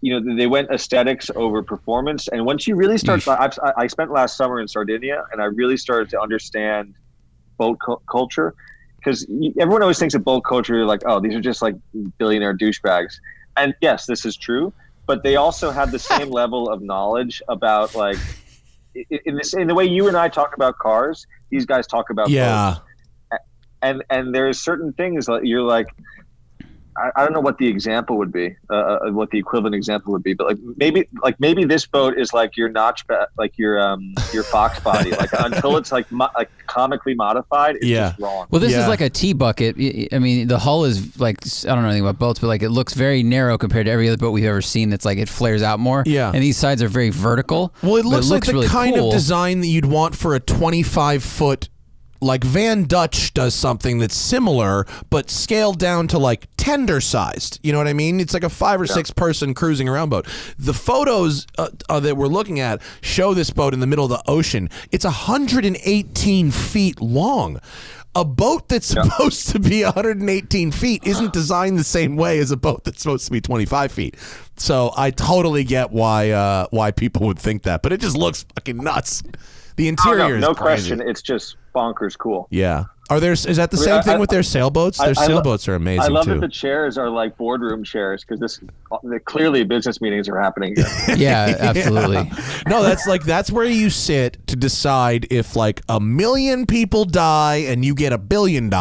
You know, they went aesthetics over performance. And once you really start, I spent last summer in Sardinia, and I really started to understand boat culture. Because everyone always thinks of boat culture like, oh, these are just like billionaire douchebags. And yes, this is true. But they also have the same level of knowledge about, like, in the way you and I talk about cars, these guys talk about boats. And there's certain things that you're like, I don't know what the example would be, what the equivalent example would be, but maybe this boat is like your notch, like your Fox body, like until it's like comically modified, it's just wrong. Well, this is like a tea bucket. I mean, the hull is like, I don't know anything about boats, but like it looks very narrow compared to every other boat we've ever seen. That's like it flares out more. Yeah, and these sides are very vertical. Well, it looks like the really kind of design that you'd want for a 25-foot. Like Van Dutch does something that's similar, but scaled down to like tender sized. You know what I mean? It's like a 5 or 6 person cruising around boat. The photos that we're looking at show this boat in the middle of the ocean. It's 118 feet long. A boat that's supposed to be 118 feet isn't designed the same way as a boat that's supposed to be 25 feet. So I totally get why people would think that, but it just looks fucking nuts. The interior is no crazy. question. It's just bonkers cool. Yeah. Is that the same thing with their sailboats? Their sailboats are amazing too. I love that the chairs are like boardroom chairs because clearly business meetings are happening here. Yeah, absolutely. No, that's where you sit to decide if like 1 million people die and you get $1 billion,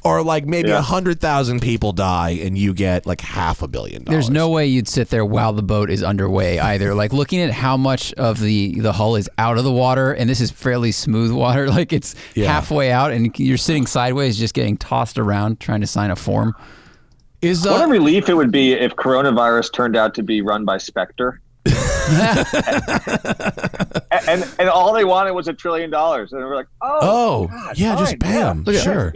or like maybe 100,000 people die and you get like $500 million. There's no way you'd sit there while the boat is underway either. Like looking at how much of the hull is out of the water, and this is fairly smooth water. Like it's halfway out and you're sitting sideways just getting tossed around trying to sign a form. What a relief it would be if coronavirus turned out to be run by Spectre. and all they wanted was $1 trillion. And we're like, God, yeah, fine, just bam. Yeah. Sure.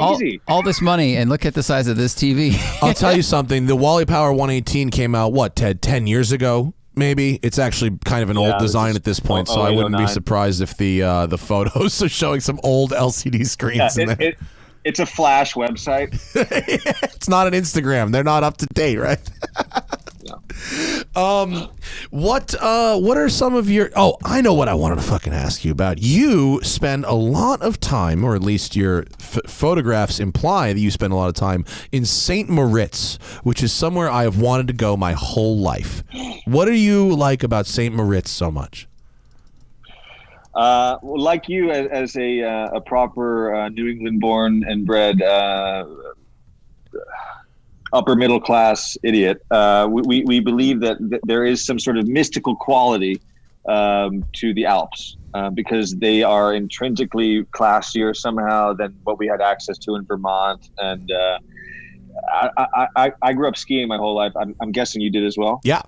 All this money, and look at the size of this TV. I'll tell you something. The Wally Power 118 came out, what, Ted, 10 years ago? Maybe. It's actually kind of an old design at this point, so I wouldn't be surprised if the photos are showing some old LCD screens in there. It's a Flash website. It's not an Instagram. They're not up to date, right? What are some of your... Oh, I know what I wanted to fucking ask you about. You spend a lot of time, or at least your photographs imply that you spend a lot of time in St. Moritz, which is somewhere I have wanted to go my whole life. What do you like about St. Moritz so much? Well, like you, as a proper New England born and bred upper middle class idiot, we believe that there is some sort of mystical quality to the Alps because they are intrinsically classier somehow than what we had access to in Vermont. And I grew up skiing my whole life. I'm guessing you did as well. Yeah.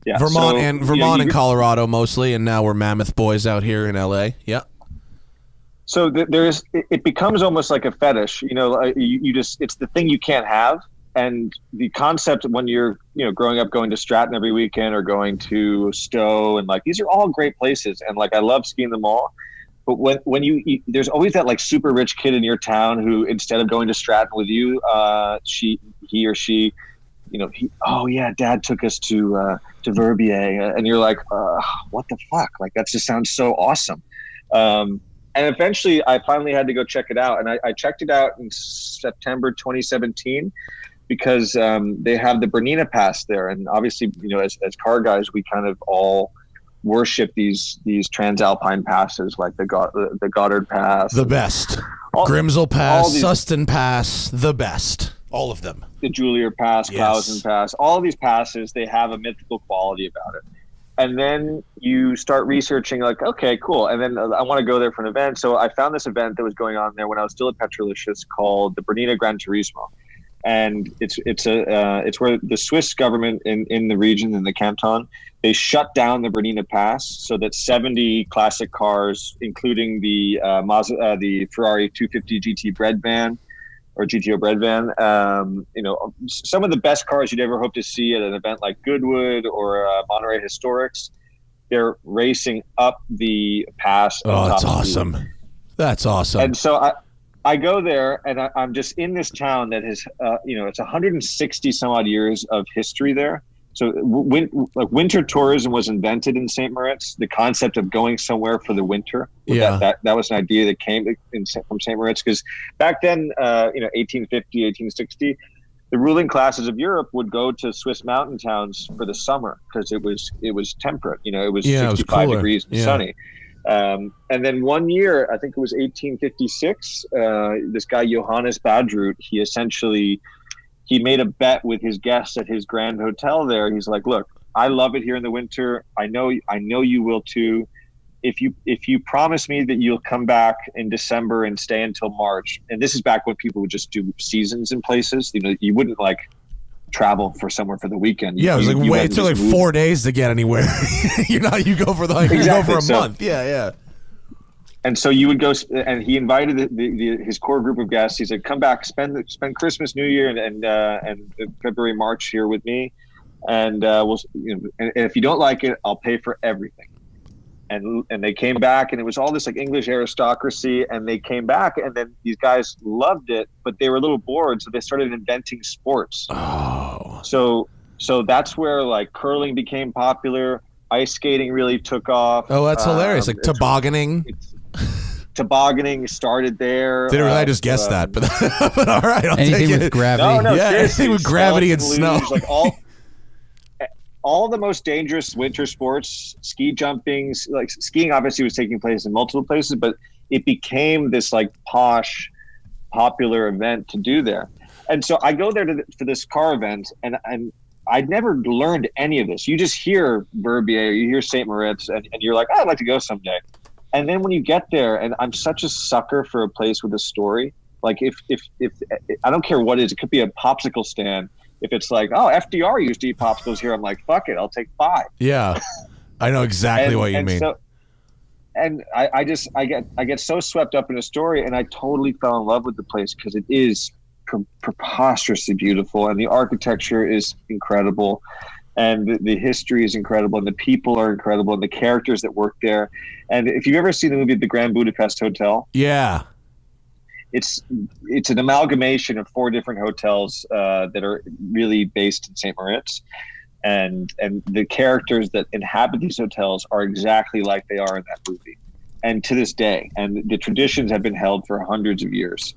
Yeah, Vermont and Colorado mostly, and now we're Mammoth boys out here in LA. Yeah. So it becomes almost like a fetish, you know. It's the thing you can't have, and the concept when you're growing up going to Stratton every weekend or going to Stowe, and like these are all great places, and like I love skiing them all. But when you there's always that like super rich kid in your town who instead of going to Stratton with you, he or she. Dad took us to Verbier, and you're like, what the fuck? Like that just sounds so awesome. And eventually, I finally had to go check it out, and I checked it out in September 2017 because they have the Bernina Pass there, and obviously, as car guys, we kind of all worship these transalpine passes like the Goddard Pass, the best, Grimsel Pass, Suston Pass, the best. All of them. The Julier Pass, Clausen Pass, all of these passes, they have a mythical quality about it. And then you start researching, like, okay, cool. And then I want to go there for an event. So I found this event that was going on there when I was still at Petrolicious called the Bernina Gran Turismo. And it's where the Swiss government in the region, in the canton, they shut down the Bernina Pass so that 70 classic cars, including the Ferrari 250 GT bread van, or GTO bread van, some of the best cars you'd ever hope to see at an event like Goodwood or Monterey Historics, they're racing up the pass. Oh, that's awesome. That's awesome. And so I go there, and I'm just in this town that has, it's 160 some odd years of history there. So winter tourism was invented in St. Moritz. The concept of going somewhere for the winter, that was an idea that came from St. Moritz, because back then, 1850, 1860, the ruling classes of Europe would go to Swiss mountain towns for the summer because it was temperate. It was 65 degrees and sunny. And then one year, I think it was 1856, this guy Johannes Badroot, he made a bet with his guests at his Grand Hotel there. He's like, look, I love it here in the winter. I know you will too. If you promise me that you'll come back in December and stay until March, and this is back when people would just do seasons in places, you wouldn't like travel for somewhere for the weekend. It took like 4 days to get anywhere. You go for you go for a month. Yeah. And so you would go, and he invited his core group of guests. He said, "Come back, spend Christmas, New Year, and February, March here with me, and and if you don't like it, I'll pay for everything." And they came back, and it was all this like English aristocracy, and they came back, and then these guys loved it, but they were a little bored, so they started inventing sports. Oh, so that's where like curling became popular. Ice skating really took off. Oh, that's hilarious! Like tobogganing. Tobogganing started there. Didn't really just guess that, but all right, I'll anything take with it. gravity. No, anything with gravity and snow. Like all the most dangerous winter sports, ski jumping, like skiing obviously was taking place in multiple places, but it became this like posh, popular event to do there. And so I go there for this car event, and I'd never learned any of this. You just hear Verbier, you hear St. Moritz, and you're like, I'd like to go someday. And then when you get there, and I'm such a sucker for a place with a story. Like if I don't care what it is, it could be a popsicle stand. If it's like, oh, FDR used to eat popsicles here, I'm like, fuck it, I'll take 5. Yeah, I know exactly what you mean. So, and I get so swept up in a story, and I totally fell in love with the place because it is preposterously beautiful, and the architecture is incredible, and the history is incredible, and the people are incredible, and the characters that work there. And if you've ever seen the movie The Grand Budapest Hotel, yeah, it's an amalgamation of 4 different hotels that are really based in St. Moritz, and the characters that inhabit these hotels are exactly like they are in that movie, and to this day, and the traditions have been held for hundreds of years.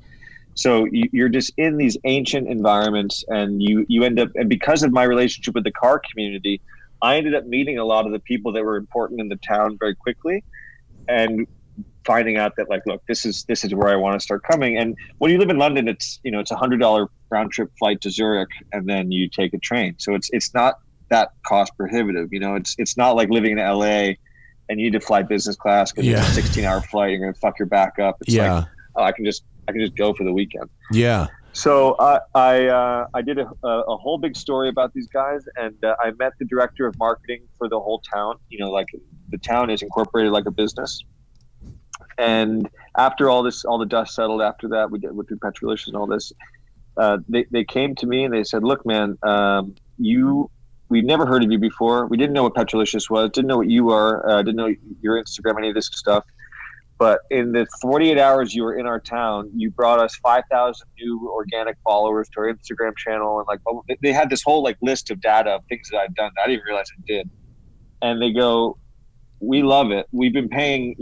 So you're just in these ancient environments, and you end up, and because of my relationship with the car community, I ended up meeting a lot of the people that were important in the town very quickly, and finding out that like, look, this is where I want to start coming. And when you live in London, it's $100 round trip flight to Zurich, and then you take a train. So it's not that cost prohibitive. It's not like living in LA and you need to fly business class because it's a 16-hour flight. You're going to fuck your back up. It's like, oh, I can just go for the weekend. Yeah. So I did a whole big story about these guys, and I met the director of marketing for the whole town. Like the town is incorporated like a business. And after all the dust settled after that, we went through Petrolicious and all this. They came to me and they said, look, man, we've never heard of you before. We didn't know what Petrolicious was, didn't know what you are, didn't know your Instagram, any of this stuff. But in the 48 hours you were in our town, you brought us 5,000 new organic followers to our Instagram channel. And they had this whole list of data of things that I'd done that I didn't even realize I did. And they go, we love it. We've been paying,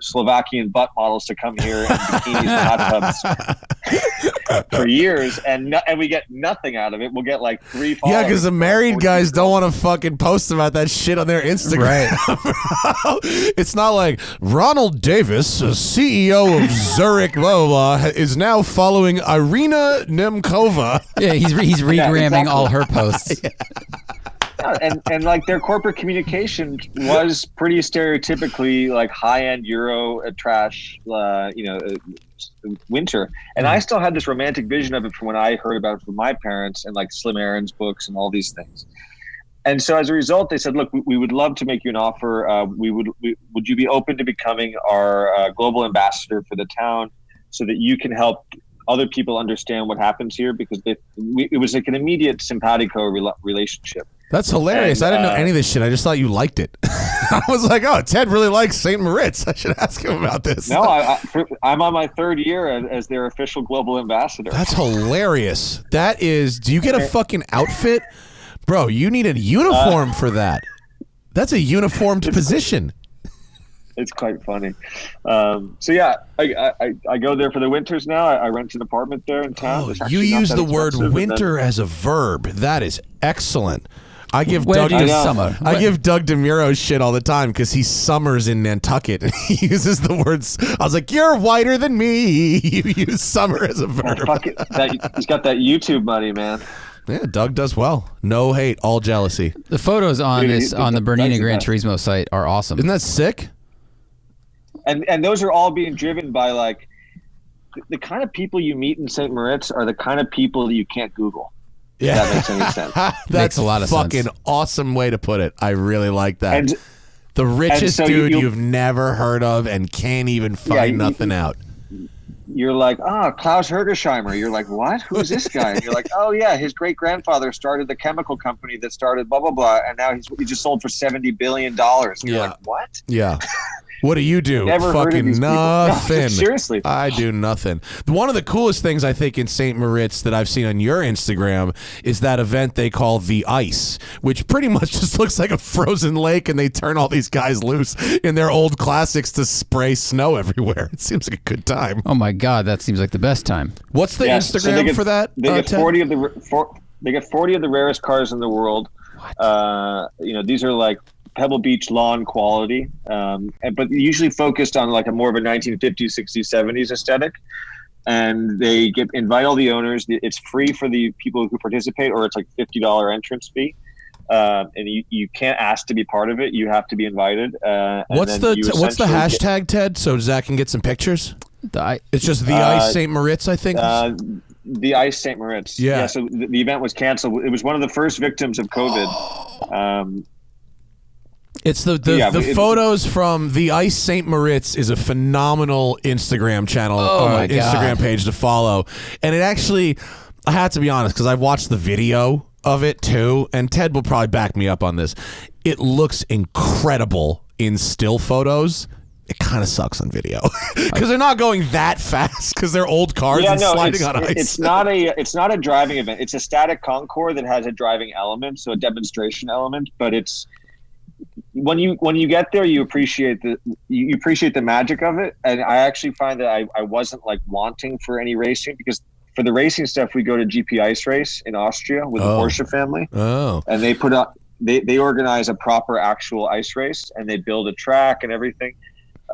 Slovakian butt models to come here in bikinis and hot tubs for years, and we get nothing out of it. We'll get 3 followers. Yeah, because the married guys don't want to fucking post about that shit on their Instagram. Right. It's not like Ronald Davis, CEO of Zurich, blah, blah, blah, is now following Irina Nemkova. Yeah, he's regramming all her posts. and like their corporate communication was pretty stereotypically like high-end Euro trash, winter. And I still had this romantic vision of it from when I heard about it from my parents and like Slim Aaron's books and all these things. And so as a result, they said, look, we would love to make you an offer. Would you be open to becoming our global ambassador for the town so that you can help other people understand what happens here? Because it was like an immediate simpatico relationship. That's hilarious. I didn't know any of this shit. I just thought you liked it. I was like, oh, Ted really likes St. Moritz. I should ask him about this. No, I'm on my third year as their official global ambassador. That's hilarious. That is, do you get a fucking outfit? Bro, you need a uniform for that. That's a uniformed position. It's quite funny. So yeah, I go there for the winters now. I rent an apartment there in town. Oh, you use the word winter as a verb. That is excellent. I give Doug DeMuro shit all the time because he summers in Nantucket and he uses the words. I was like, "You're whiter than me." You use summer as a verb. Oh, fuck it. He's got that YouTube money, man. Yeah, Doug does well. No hate, all jealousy. The photos on the Bernina Gran Turismo site are awesome. Isn't that sick? And those are all being driven by like the kind of people you meet in St. Moritz are the kind of people that you can't Google. Yeah, that makes any sense. That's a lot of fucking sense. Awesome way to put it. I really like that. And the richest so dude you've never heard of and can't even find nothing out. You're like, Klaus Hergesheimer. You're like, what? Who is this guy? And you're like, oh yeah, his great grandfather started the chemical company that started blah blah blah, and now he just sold for $70 billion. And you're like, what? Yeah. What do you do? Never fucking nothing. No, seriously. I do nothing. One of the coolest things I think in St. Moritz that I've seen on your Instagram is that event they call The Ice, which pretty much just looks like a frozen lake and they turn all these guys loose in their old classics to spray snow everywhere. It seems like a good time. Oh my God, that seems like the best time. What's the Instagram for that? They get 40 of the rarest cars in the world. What? These are like Pebble Beach lawn quality, but usually focused on like a more of a 1950s, 60s, 70s aesthetic. And they invite all the owners. It's free for the people who participate, or it's like $50 entrance fee. And you can't ask to be part of it. You have to be invited. What's the hashtag, Ted? So Zach can get some pictures. It's just The Ice St. Moritz, I think. The Ice St. Moritz. Yeah. So the event was canceled. It was one of the first victims of COVID. It's the photos from The Ice St. Moritz is a phenomenal Instagram channel, Instagram page to follow. And it actually, I have to be honest, because I've watched the video of it too, and Ted will probably back me up on this. It looks incredible in still photos. It kind of sucks on video because they're not going that fast because they're old cars sliding on ice. It's not a driving event. It's a static concours that has a driving element, so a demonstration element, but it's when you get there, you appreciate the magic of it. And I actually find that I wasn't like wanting for any racing, because for the racing stuff, we go to GP Ice Race in Austria with the Porsche family. Oh. And they put up, they organize a proper actual ice race, and they build a track and everything.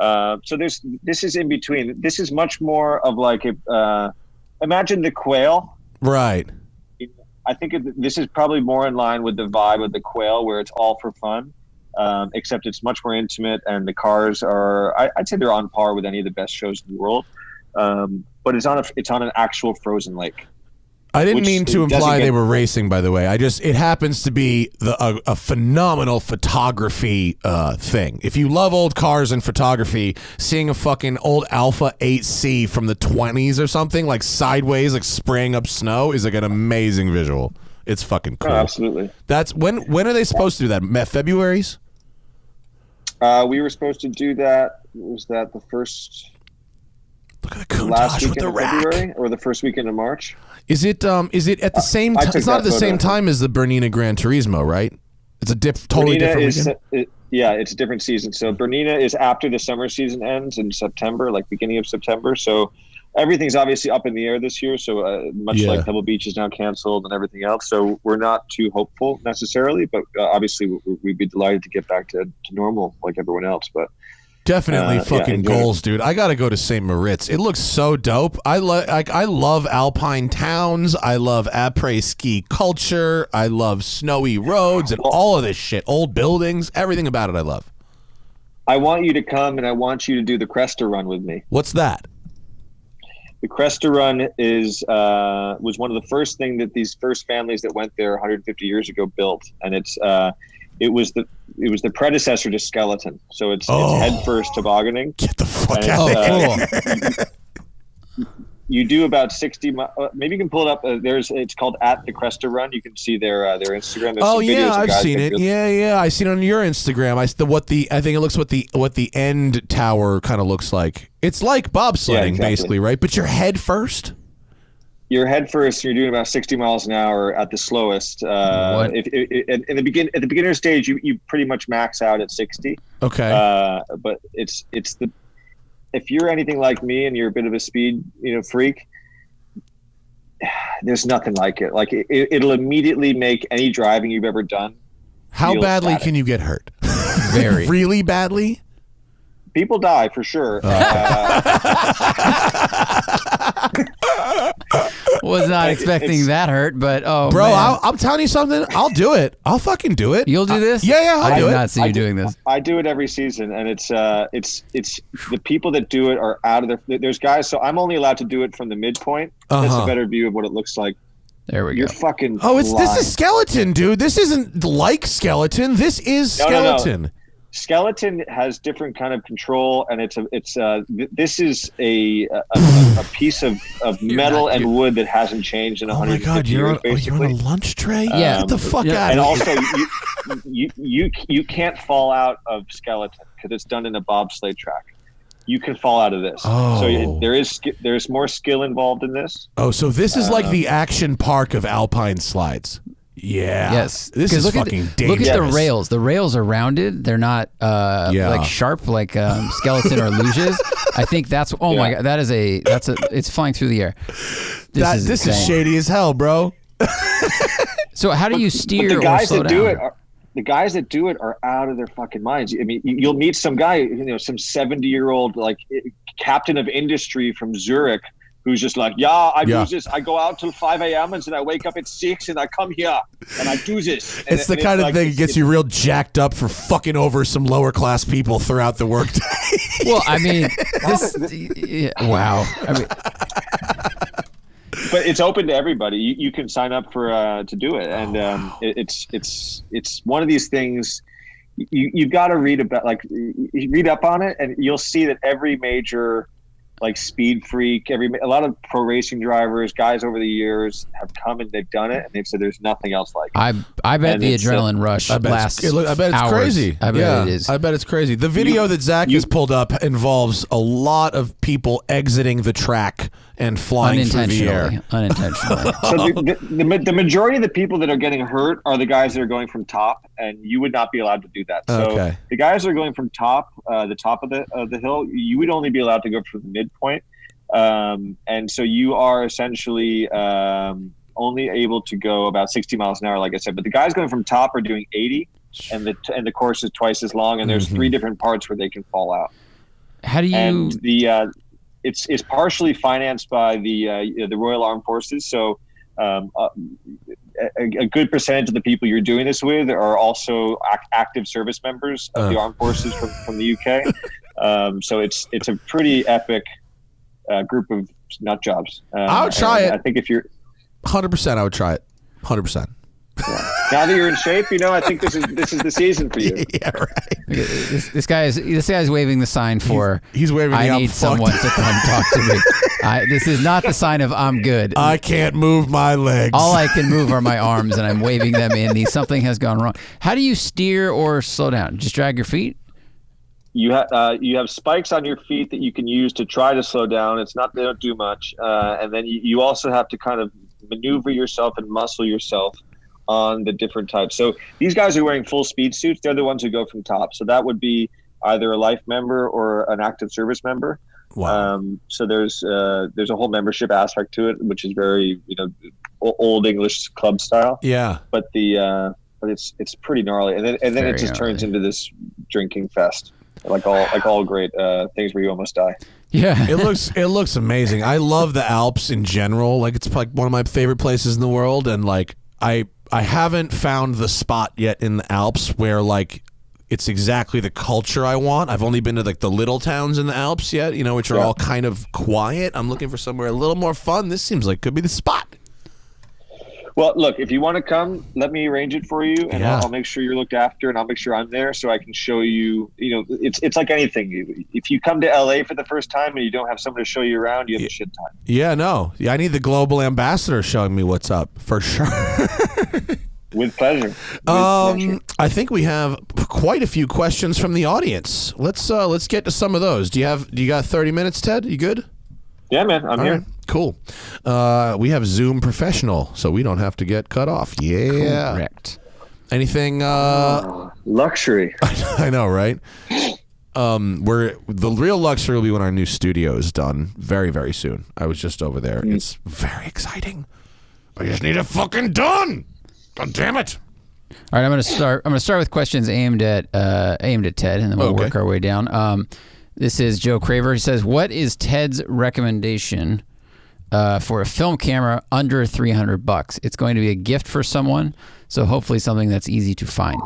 So this is in between. This is much more of like imagine the Quail. Right. I think this is probably more in line with the vibe of the Quail, where it's all for fun. Except it's much more intimate, and the cars are, I'd say they're on par with any of the best shows in the world. But it's on an actual frozen lake. I didn't mean to imply they were racing, by the way. It happens to be a phenomenal photography thing. If you love old cars and photography, seeing a fucking old Alpha 8C from the 20s or something, like sideways, like spraying up snow, is like an amazing visual. It's fucking cool. Oh, absolutely. That's when are they supposed to do that? February's? We were supposed to do that. Was that the first? Look at the last Countach with weekend the of rack. February, or the first weekend of March? Is it at the same time? It's not at the same time as the Bernina Gran Turismo, right? It's a totally different weekend. It's a different season. So Bernina is after the summer season ends in September, like beginning of September. So everything's obviously up in the air this year. So much like Pebble Beach is now canceled and everything else. So we're not too hopeful necessarily, but obviously we'd be delighted to get back to normal like everyone else. But Definitely fucking goals, dude. I gotta go to St. Moritz. It looks so dope. I love alpine towns. I love après-ski culture. I love snowy roads and all of this shit. Old buildings, everything about it I love. I want you to come, and I want you to do the Cresta Run with me. What's that? The Cresta Run was one of the first thing that these first families that went there 150 years ago built, and it was the predecessor to Skeleton. So it's head first tobogganing. Get the fuck out of here. You do about 60 maybe you can pull it up. It's called at the Cresta Run. You can see their Instagram. There's I've seen it. Yeah, I seen it on your Instagram. I think it looks what the end tower kind of looks like. It's like bobsledding basically, right? But you're head first. You're head first. You're doing about 60 miles an hour at the slowest. At the beginner stage, you pretty much max out at 60. Okay. But if you're anything like me and you're a bit of a speed freak, there's nothing like it. Like it'll immediately make any driving you've ever done. How badly can you get hurt? Very. Really badly? People die for sure. Was not expecting that hurt, but bro, man. I'm telling you something. I'll do it. I'll fucking do it. You'll do this? Yeah, I'll do it. I did not see you doing this. I do it every season, and it's the people that do it are out of there's guys. So I'm only allowed to do it from the midpoint. That's a better view of what it looks like. There we go. You're fucking. This is Skeleton, dude. This isn't like Skeleton. This is Skeleton. No. Skeleton has different kind of control, and this is a piece of metal and wood that hasn't changed in 150 years. You're on a lunch tray? Yeah, get the fuck out. And also, you can't fall out of Skeleton because it's done in a bobsleigh track. You can fall out of this. So there's more skill involved in this. Oh, so this is like the action park of alpine slides. Yeah. Yes. This is fucking dangerous. Look at the rails. The rails are rounded. They're not like sharp like Skeleton or luges. I think that's my god. It's flying through the air. This is shady as hell, bro. So how do you steer? But the guys or slow that down? do it the guys that do it are out of their fucking minds. I mean, you'll meet some guy, some 70-year-old like captain of industry from Zurich who's just like, I do this. I go out till 5 a.m. and then I wake up at 6 and I come here and I do this. And it's the kind of thing that gets you real jacked up for fucking over some lower class people throughout the workday. Well, I mean, wow. I mean, but it's open to everybody. You can sign up for to do it, and it's one of these things. You've got to read up on it, and you'll see that every major like speed freak, a lot of pro racing drivers, guys over the years have come and they've done it, and they've said there's nothing else like it. I bet the adrenaline rush lasts I bet it's hours. crazy. I bet it is. I bet it's crazy. The video that Zach has pulled up involves a lot of people exiting the track and flying through the air. Unintentionally. So the majority of the people that are getting hurt are the guys that are going from top, and you would not be allowed to do that. So the guys that are going from top, the top of the hill, you would only be allowed to go from the midpoint. And so you are essentially only able to go about 60 miles an hour, like I said. But the guys going from top are doing 80, and the course is twice as long, and there's 3 different parts where they can fall out. How do you? And it's partially financed by the Royal Armed Forces. So a good percentage of the people you're doing this with are also active service members of the armed forces from the UK. So it's a pretty epic group of nut jobs. I would try it. I think if you're 100%, I would try it. 100%. Yeah. Now that you're in shape, I think this is the season for you. Yeah, right. This guy's waving the sign for. He's waving. I need someone to come talk to me. This is not the sign of I'm good. I can't move my legs. All I can move are my arms, and I'm waving them in. Something has gone wrong. How do you steer or slow down? Just drag your feet. You have spikes on your feet that you can use to try to slow down. They don't do much, and then you also have to kind of maneuver yourself and muscle yourself on the different types. So these guys are wearing full speed suits. They're the ones who go from top. So that would be either a life member or an active service member. Wow. So there's a whole membership aspect to it, which is very old English club style. Yeah. But it's pretty gnarly, and then it just turns into this drinking fest. like all great things where you almost die. Yeah. It looks amazing. I love the Alps in general. Like, it's like one of my favorite places in the world, and like I haven't found the spot yet in the Alps where like it's exactly the culture I want. I've only been to like the little towns in the Alps yet, you know, which are all kind of quiet. I'm looking for somewhere a little more fun. This seems like could be the spot. Well, look, if you want to come, let me arrange it for you, and Yeah. I'll make sure you're looked after, and I'll make sure I'm there so I can show you. You know, it's like anything. If you come to LA for the first time and you don't have someone to show you around, you have a shit time. Yeah, no. Yeah, I need the global ambassador showing me what's up for sure. With pleasure. With pleasure. I think we have quite a few questions from the audience. Let's get to some of those. Do you got 30 minutes, Ted? You good? Yeah, man, I'm here. Right, cool. We have Zoom Professional, so we don't have to get cut off. Yeah. Correct. Anything? Luxury. I know, right? The real luxury will be when our new studio is done very, very soon. I was just over there. It's very exciting. I just need it fucking done. God damn it. All right, I'm gonna start with questions aimed at Ted, and then we'll work our way down. This is Joe Craver. He says, "What is Ted's recommendation for a film camera under $300? It's going to be a gift for someone, so hopefully something that's easy to find."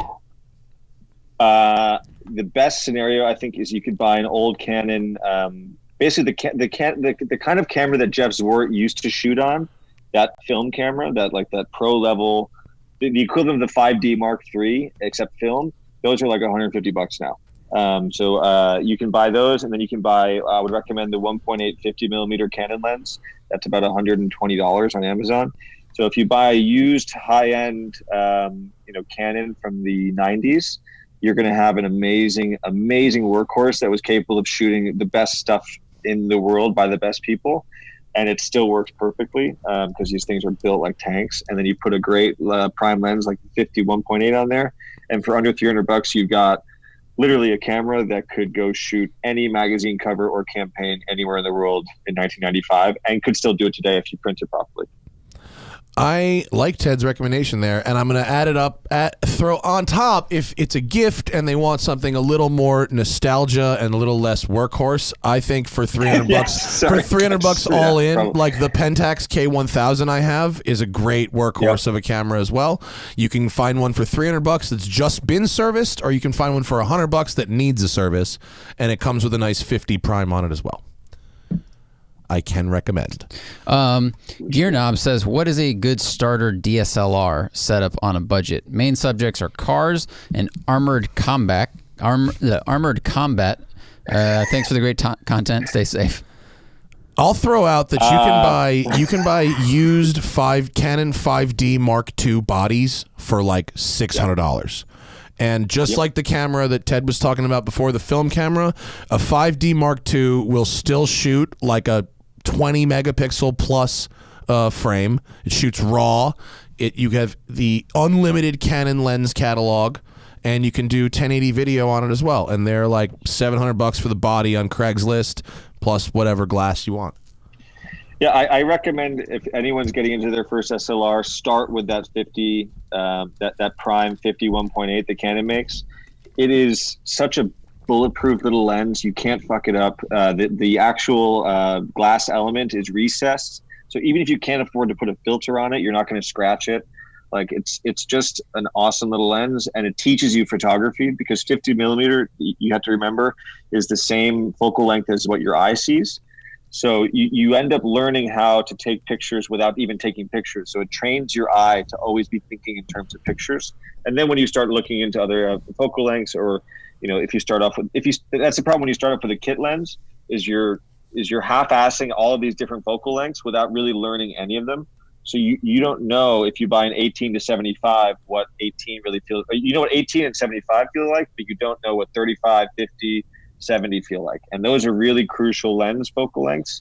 The best scenario, I think, is you could buy an old Canon, basically the kind of camera that Jeff Zwart used to shoot on, that film camera, that pro level, the equivalent of the 5D Mark III, except film. Those are like $150 now. So you can buy those, and then you can buy, I would recommend the 1.8 50mm Canon lens. That's about $120 on Amazon. So if you buy a used high-end, Canon from the 90s, you're going to have an amazing workhorse that was capable of shooting the best stuff in the world by the best people. And it still works perfectly because these things are built like tanks. And then you put a great prime lens like the 51.8 on there. And for under $300, you've got literally a camera that could go shoot any magazine cover or campaign anywhere in the world in 1995 and could still do it today if you print it properly. I like Ted's recommendation there, and I'm going to add it up, throw on top, if it's a gift and they want something a little more nostalgia and a little less workhorse, I think for $300 $300 all in, probably. Like the Pentax K1000 I have is a great workhorse of a camera as well. You can find one for $300 that's just been serviced, or you can find one for $100 that needs a service, and it comes with a nice 50 prime on it as well. I can recommend. Gear Knob says, "What is a good starter DSLR setup on a budget? Main subjects are cars and armored combat. Armored combat. Thanks for the great content. Stay safe." I'll throw out that you can buy used Canon 5D Mark II bodies for like $600. And just like the camera that Ted was talking about before, the film camera, a 5D Mark II will still shoot like a 20 megapixel plus frame. It shoots raw. You have the unlimited Canon lens catalog, and you can do 1080 video on it as well. And they're like $700 for the body on Craigslist, plus whatever glass you want. Yeah, I recommend if anyone's getting into their first SLR, start with that 50, that prime 51.8 that Canon makes. It is such a bulletproof little lens. You can't fuck it up. The actual glass element is recessed. So even if you can't afford to put a filter on it, you're not going to scratch it. Like it's just an awesome little lens, and it teaches you photography because 50 millimeter, you have to remember, is the same focal length as what your eye sees. So you end up learning how to take pictures without even taking pictures. So it trains your eye to always be thinking in terms of pictures. And then when you start looking into other focal lengths, or if you start off with, that's the problem when you start off with a kit lens, is you're half-assing all of these different focal lengths without really learning any of them. So you don't know if you buy an 18 to 75 what 18 really feels. You know what 18 and 75 feel like, but you don't know what 35, 50, 70 feel like. And those are really crucial lens focal lengths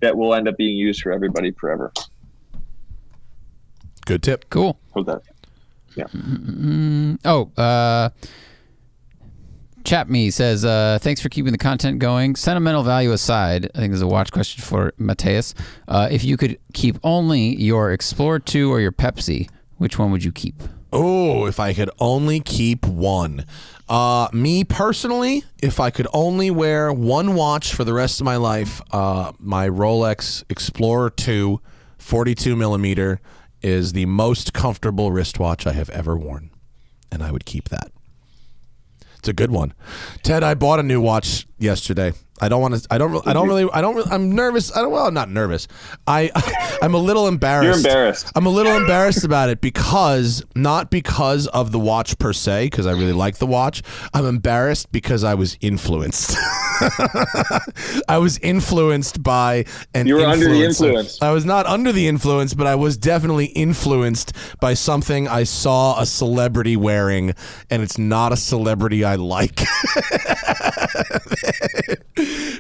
that will end up being used for everybody forever. Good tip. Cool. Hope that. Yeah. Chapme says, thanks for keeping the content going. Sentimental value aside, I think there's a watch question for Mateus. If you could keep only your Explorer 2 or your Pepsi, which one would you keep? Oh, if I could only keep one. Me personally, if I could only wear one watch for the rest of my life, my Rolex Explorer 2 42 millimeter is the most comfortable wristwatch I have ever worn, and I would keep that. It's a good one. Ted, I bought a new watch yesterday. I'm nervous. Not nervous. I'm a little embarrassed. You're embarrassed. I'm a little embarrassed about it not because of the watch per se, because I really like the watch. I'm embarrassed because I was influenced. I was influenced by an You were influencer. under the influence. I was not under the influence, but I was definitely influenced by something I saw a celebrity wearing, and it's not a celebrity I like.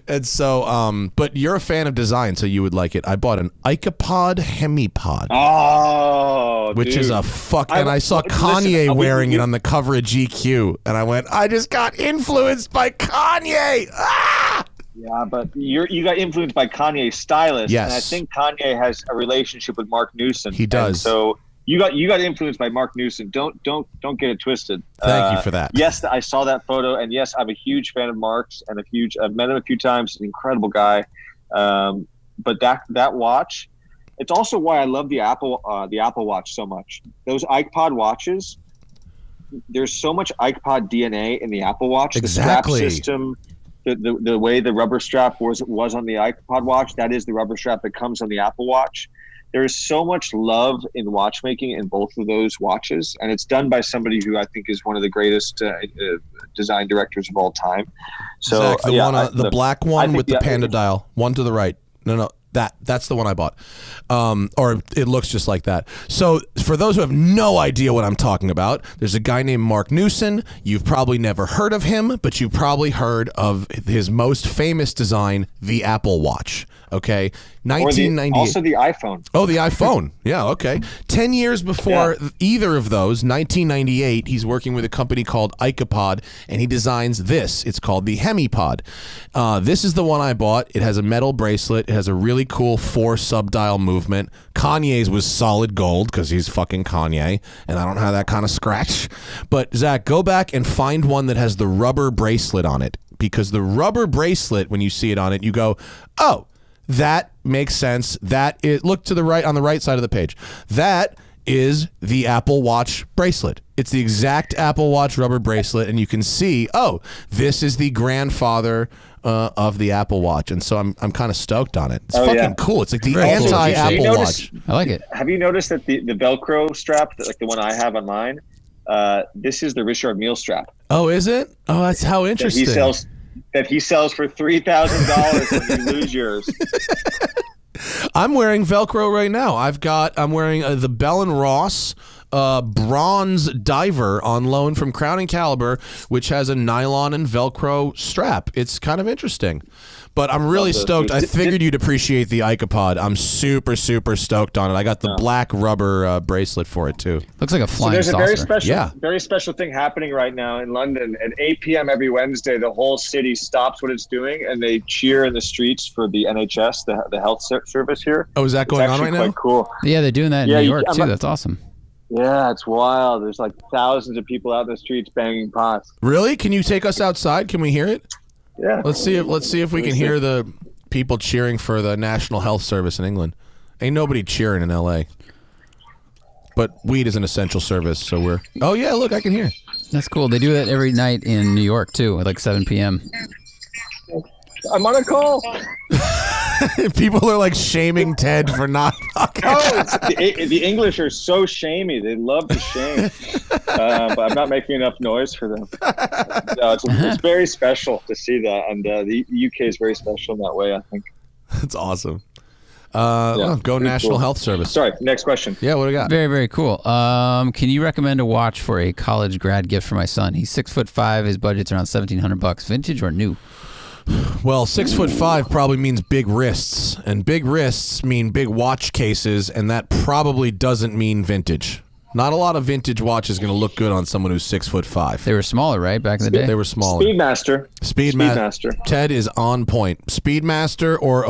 And so, but you're a fan of design, so you would like it. I bought an Icopod Hemipod. Oh, which dude. is a fuck. And I saw Kanye wearing it on the cover of GQ, and I went, I just got influenced by Kanye. Ah! Yeah, but you got influenced by Kanye's stylist. Yes. And I think Kanye has a relationship with Mark Newson. He does. And so you got influenced by Mark Newson. Don't get it twisted. Thank you for that. Yes, I saw that photo, and yes, I'm a huge fan of Mark's, and I've met him a few times. An incredible guy. But that watch, it's also why I love the Apple Watch so much. Those iPod watches, there's so much iPod DNA in the Apple Watch. Exactly. The strap system, the way the rubber strap was on the iPod watch, that is the rubber strap that comes on the Apple Watch. There is so much love in watchmaking in both of those watches, and it's done by somebody who I think is one of the greatest design directors of all time. So Zach, the black one with the panda dial, one to the right. No, that's the one I bought. Or it looks just like that. So for those who have no idea what I'm talking about, there's a guy named Mark Newson. You've probably never heard of him, but you've probably heard of his most famous design, the Apple Watch. Okay, 1998. Also the iPhone. Oh, the iPhone. Yeah, okay. 10 years before either of those, 1998, he's working with a company called Icopod, and he designs this. It's called the Hemipod. This is the one I bought. It has a metal bracelet. It has a really cool 4 sub-dial movement. Kanye's was solid gold because he's fucking Kanye, and I don't have that kind of scratch. But, Zach, go back and find one that has the rubber bracelet on it, because the rubber bracelet, when you see it on it, you go, oh, that makes sense. Look to the right, on the right side of the page. That is the Apple Watch bracelet. It's the exact Apple Watch rubber bracelet, and you can see, oh, this is the grandfather of the Apple Watch, and so I'm kind of stoked on it. It's fucking cool. It's like the anti-Apple Watch. I like it. Have you noticed that the Velcro strap, like the one I have on mine, this is the Richard Mille strap. Oh, is it? Oh, that's how interesting. That he sells for $3,000 when you lose yours. I'm wearing Velcro right now. I'm wearing the Bell & Ross bronze diver on loan from Crown & Caliber, which has a nylon and Velcro strap. It's kind of interesting. But I'm really stoked. I figured you'd appreciate the Icopod. I'm super, super stoked on it. I got the black rubber bracelet for it, too. Looks like a flying there's saucer. a very special thing happening right now in London. At 8 p.m. every Wednesday, the whole city stops what it's doing, and they cheer in the streets for the NHS, the health service here. Oh, is that going on right now? It's quite cool. Yeah, they're doing that in New York, too. That's awesome. Yeah, it's wild. There's like thousands of people out in the streets banging pots. Really? Can you take us outside? Can we hear it? Yeah. Let's see if we can hear the people cheering for the National Health Service in England. Ain't nobody cheering in LA. But weed is an essential service, so we're... Oh, yeah, look, I can hear. That's cool. They do that every night in New York, too, at like 7 p.m. I'm on a call. People are like shaming Ted for not talking. Oh, the English are so shamey. They love to shame. But I'm not making enough noise for them. It's very special to see that. And the UK is very special in that way, I think. That's awesome. Go National cool. Health Service. Sorry, next question. Yeah, what do we got? Very, very cool. Can you recommend a watch for a college grad gift for my son? He's 6'5". His budget's around $1,700. Vintage or new? Well, 6'5" probably means big wrists, and big wrists mean big watch cases, and that probably doesn't mean vintage. Not a lot of vintage watch is going to look good on someone who's 6'5". They were smaller, right, back in the day? They were smaller. Speedmaster. Speedmaster. Ted is on point. Speedmaster or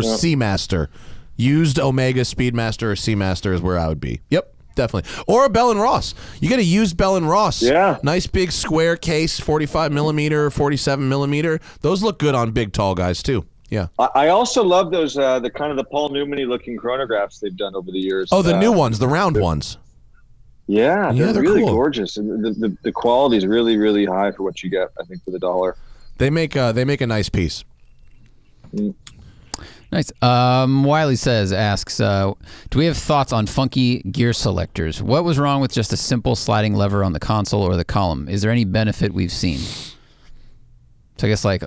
Seamaster. Used Omega Speedmaster or Seamaster is where I would be. Yep. definitely. Or a Bell & Ross. You get a used Bell & Ross. Yeah. Nice big square case, 45 millimeter, 47 millimeter. Those look good on big, tall guys too. Yeah. I also love those, the kind of the Paul Newman-y looking chronographs they've done over the years. Oh, the new ones, the round ones. Yeah, they're really cool. gorgeous. And the quality is really, really high for what you get, I think, for the $1. They make a nice piece. Nice. Wiley asks, do we have thoughts on funky gear selectors? What was wrong with just a simple sliding lever on the console or the column? Is there any benefit we've seen? So I guess like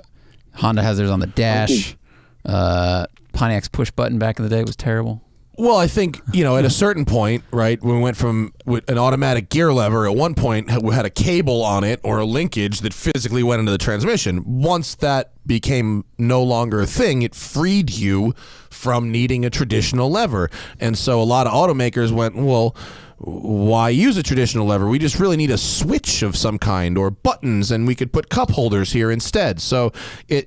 Honda has theirs on the dash. Pontiac's push button back in the day was terrible. Well, I think, at a certain point, right, when we went from an automatic gear lever, at one point we had a cable on it or a linkage that physically went into the transmission. Once that became no longer a thing, it freed you from needing a traditional lever. And so a lot of automakers went, well, why use a traditional lever? We just really need a switch of some kind or buttons, and we could put cup holders here instead. So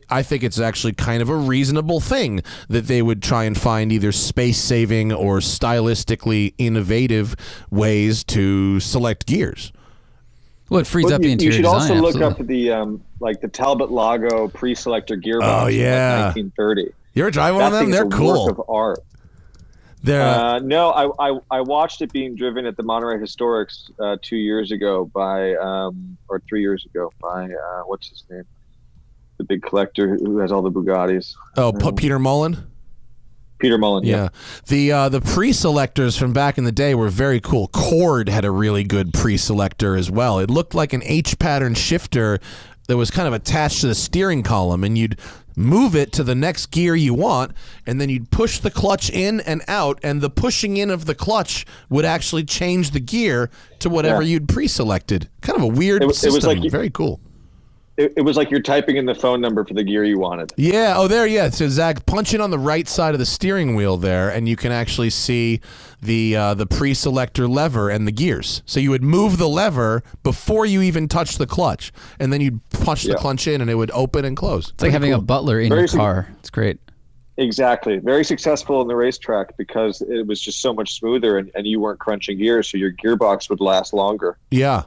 I think it's actually kind of a reasonable thing that they would try and find either space-saving or stylistically innovative ways to select gears. Well, it frees up the interior design. You should also look up the Talbot Lago pre-selector gearbox from 1930. You ever drive one of them? They're cool. Work of art. No, I watched it being driven at the Monterey Historics 2 years ago or 3 years ago by what's his name, the big collector who has all the Bugattis. Oh, Peter Mullen. Peter Mullen. Yeah. The pre-selectors from back in the day were very cool. Cord had a really good pre-selector as well. It looked like an H-pattern shifter that was kind of attached to the steering column, and you'd move it to the next gear you want, and then you'd push the clutch in and out, and the pushing in of the clutch would actually change the gear to whatever you'd pre-selected. Kind of a weird system. It was like very cool. It was like you're typing in the phone number for the gear you wanted. Yeah. Oh, there. Yeah. So Zach, punch in on the right side of the steering wheel there, and you can actually see the pre-selector lever and the gears. So you would move the lever before you even touch the clutch, and then you'd punch the clutch in, and it would open and close. It's like having a butler in your car. It's great. Exactly. Very successful in the racetrack because it was just so much smoother, and you weren't crunching gears, so your gearbox would last longer. Yeah.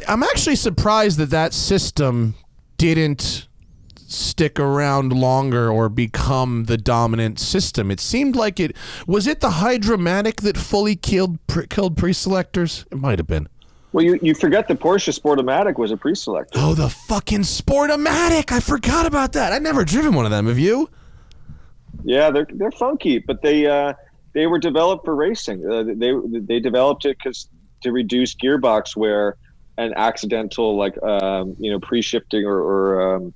I'm actually surprised that system didn't stick around longer or become the dominant system. It seemed like was it the Hydromatic that fully killed pre-selectors? It might have been. Well, you forget the Porsche Sportomatic was a pre-selector. Oh, the fucking Sportomatic! I forgot about that. I've never driven one of them. Have you? Yeah, they're funky, but they were developed for racing. They developed it to reduce gearbox wear and accidental pre-shifting or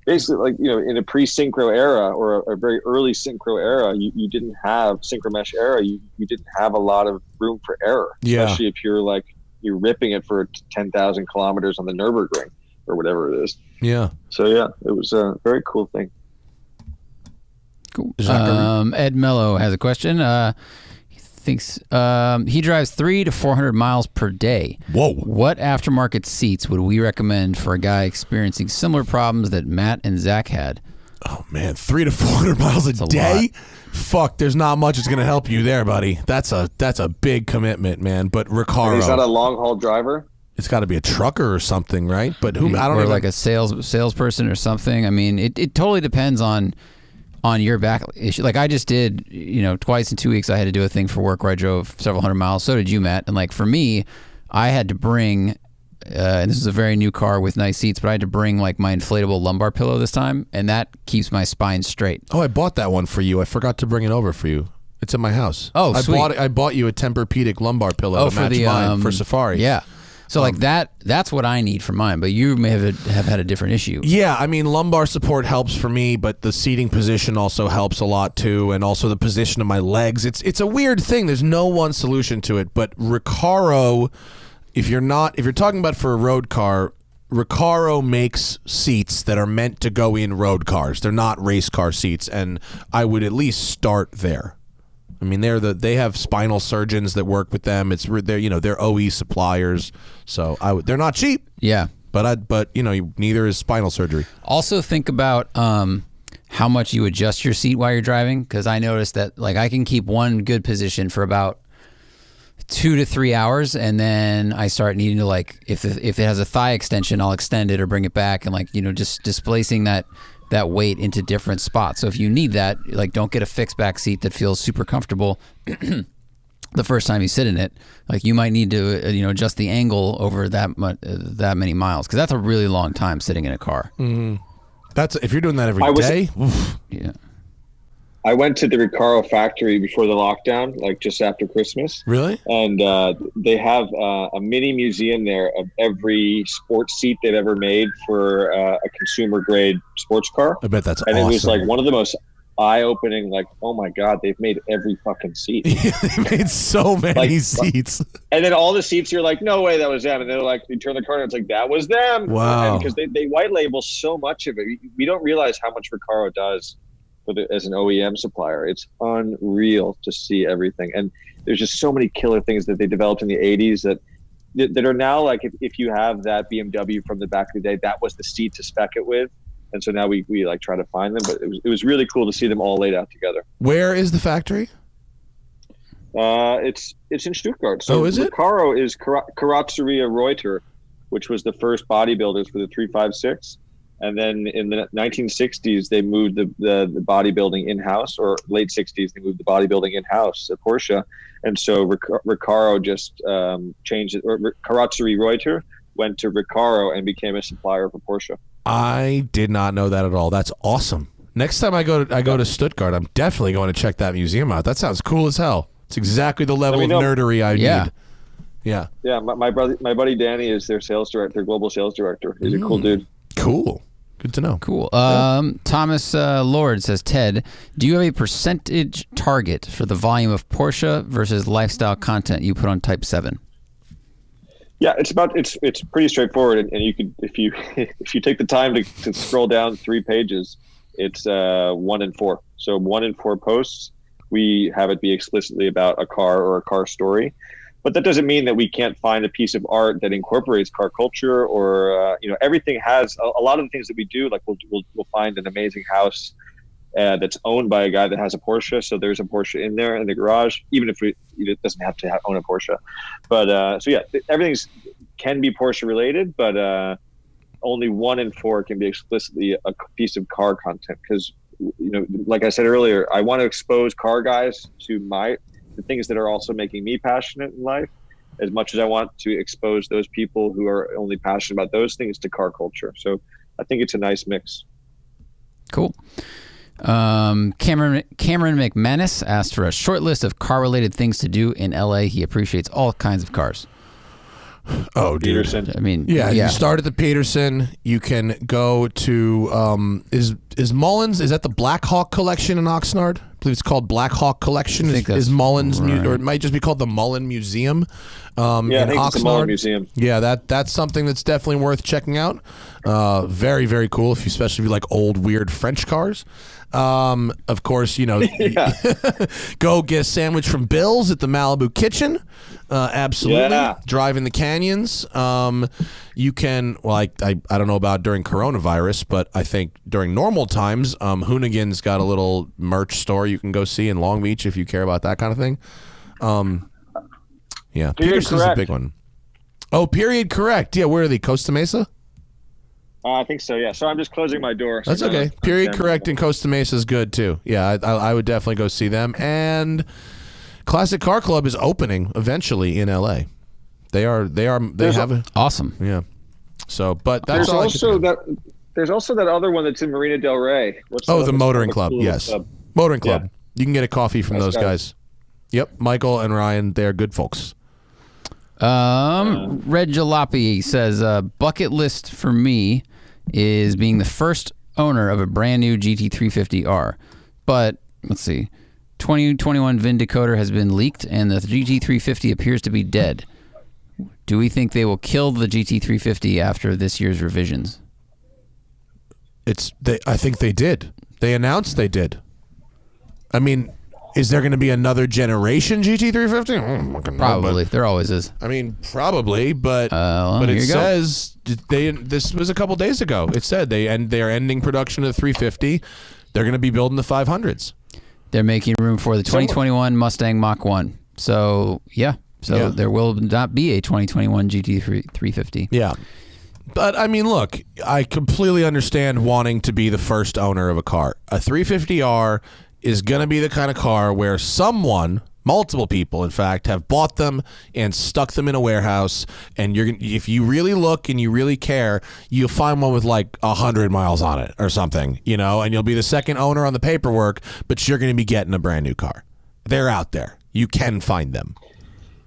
basically in a pre-synchro era or a very early synchro era, you didn't have synchro mesh era. You didn't have a lot of room for error, especially if you're ripping it for 10,000 kilometers on the Nürburgring or whatever it is. Yeah. So yeah, it was a very cool thing. Cool. Ed Mello has a question. Thinks he drives 300 to 400 miles per day. Whoa. What aftermarket seats would we recommend for a guy experiencing similar problems that Matt and Zach had? Oh man, 300 to 400 miles a day? Fuck, there's not much that's going to help you there, buddy. That's a big commitment, man. But Recaro. And he's not a long haul driver? It's got to be a trucker or something, right? But who? I don't know. Or like a salesperson or something. I mean, it totally depends on your back issue. Like I just did, twice in 2 weeks I had to do a thing for work where I drove several hundred miles. So did you, Matt. And like for me, I had to bring, and this is a very new car with nice seats, but I had to bring like my inflatable lumbar pillow this time, and that keeps my spine straight. Oh, I bought that one for you. I forgot to bring it over for you. It's in my house. Oh, sweet. I bought you a Tempur-Pedic lumbar pillow to match mine for Safari. Yeah. So like that's what I need for mine, but you may have had a different issue. Yeah, I mean, lumbar support helps for me, but the seating position also helps a lot too, and also the position of my legs. It's a weird thing. There's no one solution to it, but Recaro, if you're talking about for a road car, Recaro makes seats that are meant to go in road cars. They're not race car seats, and I would at least start there. I mean, they have spinal surgeons that work with them. They're OE suppliers, so they're not cheap. Yeah, but neither is spinal surgery. Also, think about how much you adjust your seat while you're driving, because I noticed that like I can keep one good position for about 2 to 3 hours, and then I start needing to, like, if it has a thigh extension, I'll extend it or bring it back, and, like, just displacing that weight into different spots. So if you need that, like, don't get a fixed back seat that feels super comfortable the first time you sit in it. Like, you might need to adjust the angle over that many miles, because that's a really long time sitting in a car. That's if you're doing that every day. Yeah. I went to the Recaro factory before the lockdown, like just after Christmas. Really? And they have a mini museum there of every sports seat they've ever made for a consumer grade sports car. I bet that's and awesome. It was like one of the most eye-opening, like, oh my God, they've made every fucking seat. They made so many seats. And then all the seats, you're like, no way, that was them. And they're like, you turn the corner, it's like, that was them. Wow. Because they white label so much of it. We don't realize how much Recaro does as an OEM supplier. It's unreal to see everything. And there's just so many killer things that they developed in the 80s that are now, like, if you have that BMW from the back of the day, that was the seat to spec it with. And so now we like try to find them, but it was really cool to see them all laid out together. Where is the factory? It's in Stuttgart. So is it? Recaro is Carrozzeria Reuter, which was the first bodybuilders for the 356. And then in the 1960s, they moved the bodybuilding in-house, or late 60s, they moved the bodybuilding in-house at Porsche. And so Recaro just changed it, or Carrozzeria Reuter went to Recaro and became a supplier for Porsche. I did not know that at all. That's awesome. Next time I go to Stuttgart, I'm definitely going to check that museum out. That sounds cool as hell. It's exactly the level of nerdery I need. Yeah. Yeah. My buddy Danny is their sales director, their global sales director. He's a cool dude. Cool. Good to know. Cool. Thomas Lord says, Ted, do you have a percentage target for the volume of Porsche versus lifestyle content you put on Type 7? Yeah, it's pretty straightforward, and you could if you take the time to scroll down 3 pages, it's 1 in 4. So 1 in 4 posts, we have it be explicitly about a car or a car story. But that doesn't mean that we can't find a piece of art that incorporates car culture, or everything has a lot of the things that we do. Like we'll find an amazing house that's owned by a guy that has a Porsche, so there's a Porsche in there in the garage, even if it doesn't have to own a Porsche. But so yeah, everything can be Porsche related, but only 1 in 4 can be explicitly a piece of car content, because like I said earlier, I want to expose car guys to the things that are also making me passionate in life, as much as I want to expose those people who are only passionate about those things to car culture. So I think it's a nice mix. Cool. Cameron McManus asked for a short list of car-related things to do in LA. He appreciates all kinds of cars. Oh, dude. Peterson. I mean, yeah. You start at the Peterson. You can go to is Mullins? Is that the Black Hawk collection in Oxnard? I believe it's called Black Hawk Collection. Is Mullins, right. Or it might just be called the Mullen Museum. Yeah, I in think Oxnard. it's the Mullen Museum. Yeah, that's something that's definitely worth checking out. Very, very cool, especially if you like old, weird French cars. Of course, go get a sandwich from Bill's at the Malibu Kitchen. Absolutely. Yeah. Driving the canyons. You can, well, I don't know about during coronavirus, but I think during normal times, Hoonigan's got a little merch store you can go see in Long Beach if you care about that kind of thing. Yeah, Peterson's a big one. Oh, period correct. Yeah, where are they? Costa Mesa? I think so, yeah. So I'm just closing my door. So That's okay. Period correct in Costa Mesa is good too. Yeah, I would definitely go see them. And Classic Car Club is opening eventually in LA. They have awesome. Yeah. So, but that's there's all. There's also that other one that's in Marina Del Rey. The Motoring Club. Yes, Motoring Club. Yeah. You can get a coffee from those guys. Yep, Michael and Ryan. They are good folks. Red Jalopy says bucket list for me is being the first owner of a brand new GT350R. But let's see, 2021 VIN decoder has been leaked and the GT350 appears to be dead. Do we think they will kill the GT350 after this year's revisions? I think they did. They announced they did. I mean, is there going to be another generation GT350? Probably. There always is. I mean, probably, but it says this was a couple days ago. It said they're ending production of the 350. They're going to be building the 500s. They're making room for the 2021 Mustang Mach 1. So, yeah. So there will not be a 2021 GT 350. Yeah. But, I mean, look, I completely understand wanting to be the first owner of a car. A 350R is going to be the kind of car where multiple people, in fact, have bought them and stuck them in a warehouse. And if you really look and you really care, you'll find one with like 100 miles on it or something, and you'll be the second owner on the paperwork, but you're going to be getting a brand new car. They're out there. You can find them.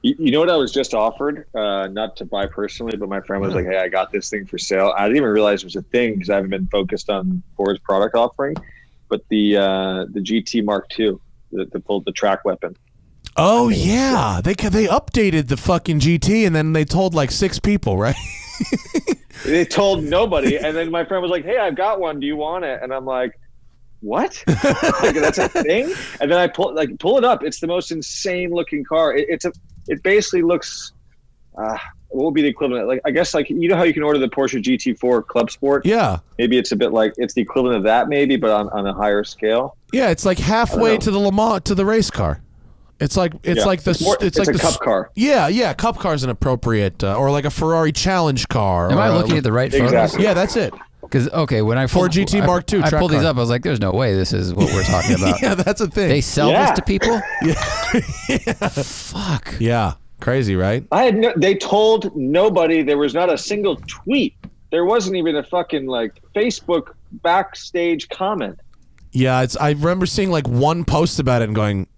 You know what I was just offered? Not to buy personally, but my friend was like, "Hey, I got this thing for sale." I didn't even realize it was a thing because I haven't been focused on Ford's product offering. But the GT MkII, the track weapon. Oh yeah, they updated the fucking GT and then they told like 6 people, right? They told nobody, and then my friend was like, "Hey, I've got one. Do you want it?" And I'm like, "What? Like, that's a thing?" And then I pull it up. It's the most insane looking car. It basically looks, what would be the equivalent? Like, I guess, like, how you can order the Porsche GT4 Club Sport? Yeah. Maybe it's a bit like, it's the equivalent of that maybe, but on a higher scale. Yeah, it's like halfway to the Le Mans, to the race car. It's like it's like a cup car. Yeah, cup car's an appropriate, or like a Ferrari Challenge car. Am I looking at the right photos? Exactly. Yeah, that's it. Because, when I Ford GT Mark II I pulled these car. up. I was like, there's no way this is what we're talking about. Yeah, that's a thing. They sell this to people? Yeah. Fuck. Yeah. Crazy, right? They told nobody. There was not a single tweet. There wasn't even a fucking like Facebook backstage comment. Yeah, I remember seeing like one post about it and going,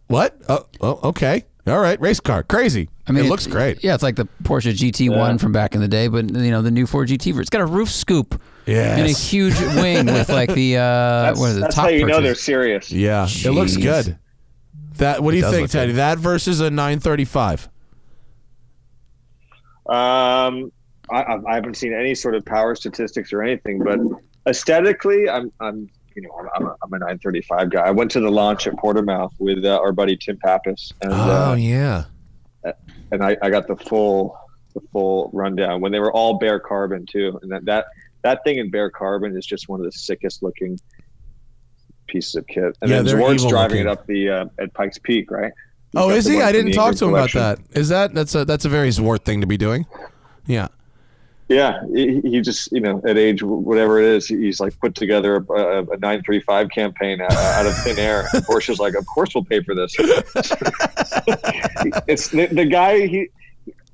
what? Oh, okay. All right, race car. Crazy. I mean, it looks great. Yeah, it's like the Porsche GT1 from back in the day, but the new Ford GT. It's got a roof scoop and a huge wing with like the what is it? That's top how you purchase. know they're serious. Yeah, Jeez. it looks good. What do you think, Teddy? Good. That versus a 935? I haven't seen any sort of power statistics or anything, but aesthetically, I'm a 935 guy. I went to the launch at Portermouth with our buddy Tim Pappas, and and I got the full rundown when they were all bare carbon too, and that thing in bare carbon is just one of the sickest looking pieces of kit. And then Moritz driving looking. It up at Pikes Peak, right? Oh, is he? I didn't talk to him about that. Is that's a very Zwart thing to be doing? Yeah. Yeah, he just, at age whatever it is, he's like put together a 935 campaign out of thin air. And Porsche's like, of course we'll pay for this. It's the guy.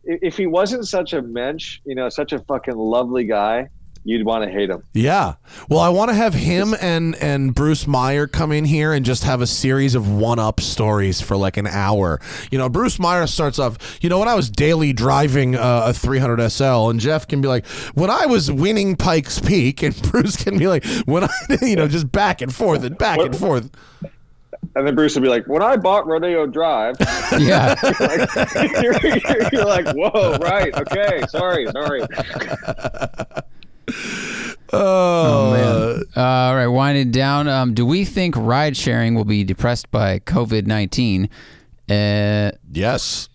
If he wasn't such a mensch, such a fucking lovely guy, you'd want to hate him. Yeah. Well, I want to have him and Bruce Meyer come in here and just have a series of one-up stories for like an hour. Bruce Meyer starts off, when I was daily driving a 300 SL, and Jeff can be like, when I was winning Pikes Peak, and Bruce can be like, when I, just back and forth and back and forth. And then Bruce would be like, when I bought Rodeo Drive. Yeah. You're like, whoa, right. Okay. Sorry. Oh man! All right, winding down. Do we think ride sharing will be depressed by COVID-19? Yes.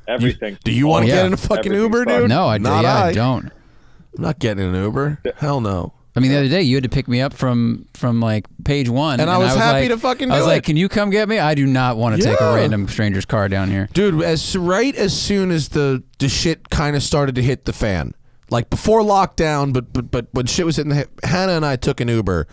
Everything. Do you want to get in a fucking Uber, dude? No, I don't. I'm not getting in an Uber. Hell no. I mean, the other day you had to pick me up from like page 1, and I was happy to fucking do it. I was like, "Can you come get me?" I do not want to take a random stranger's car down here, dude. As soon as the shit kind of started to hit the fan. Like before lockdown, but when shit was hitting Hannah and I took an Uber,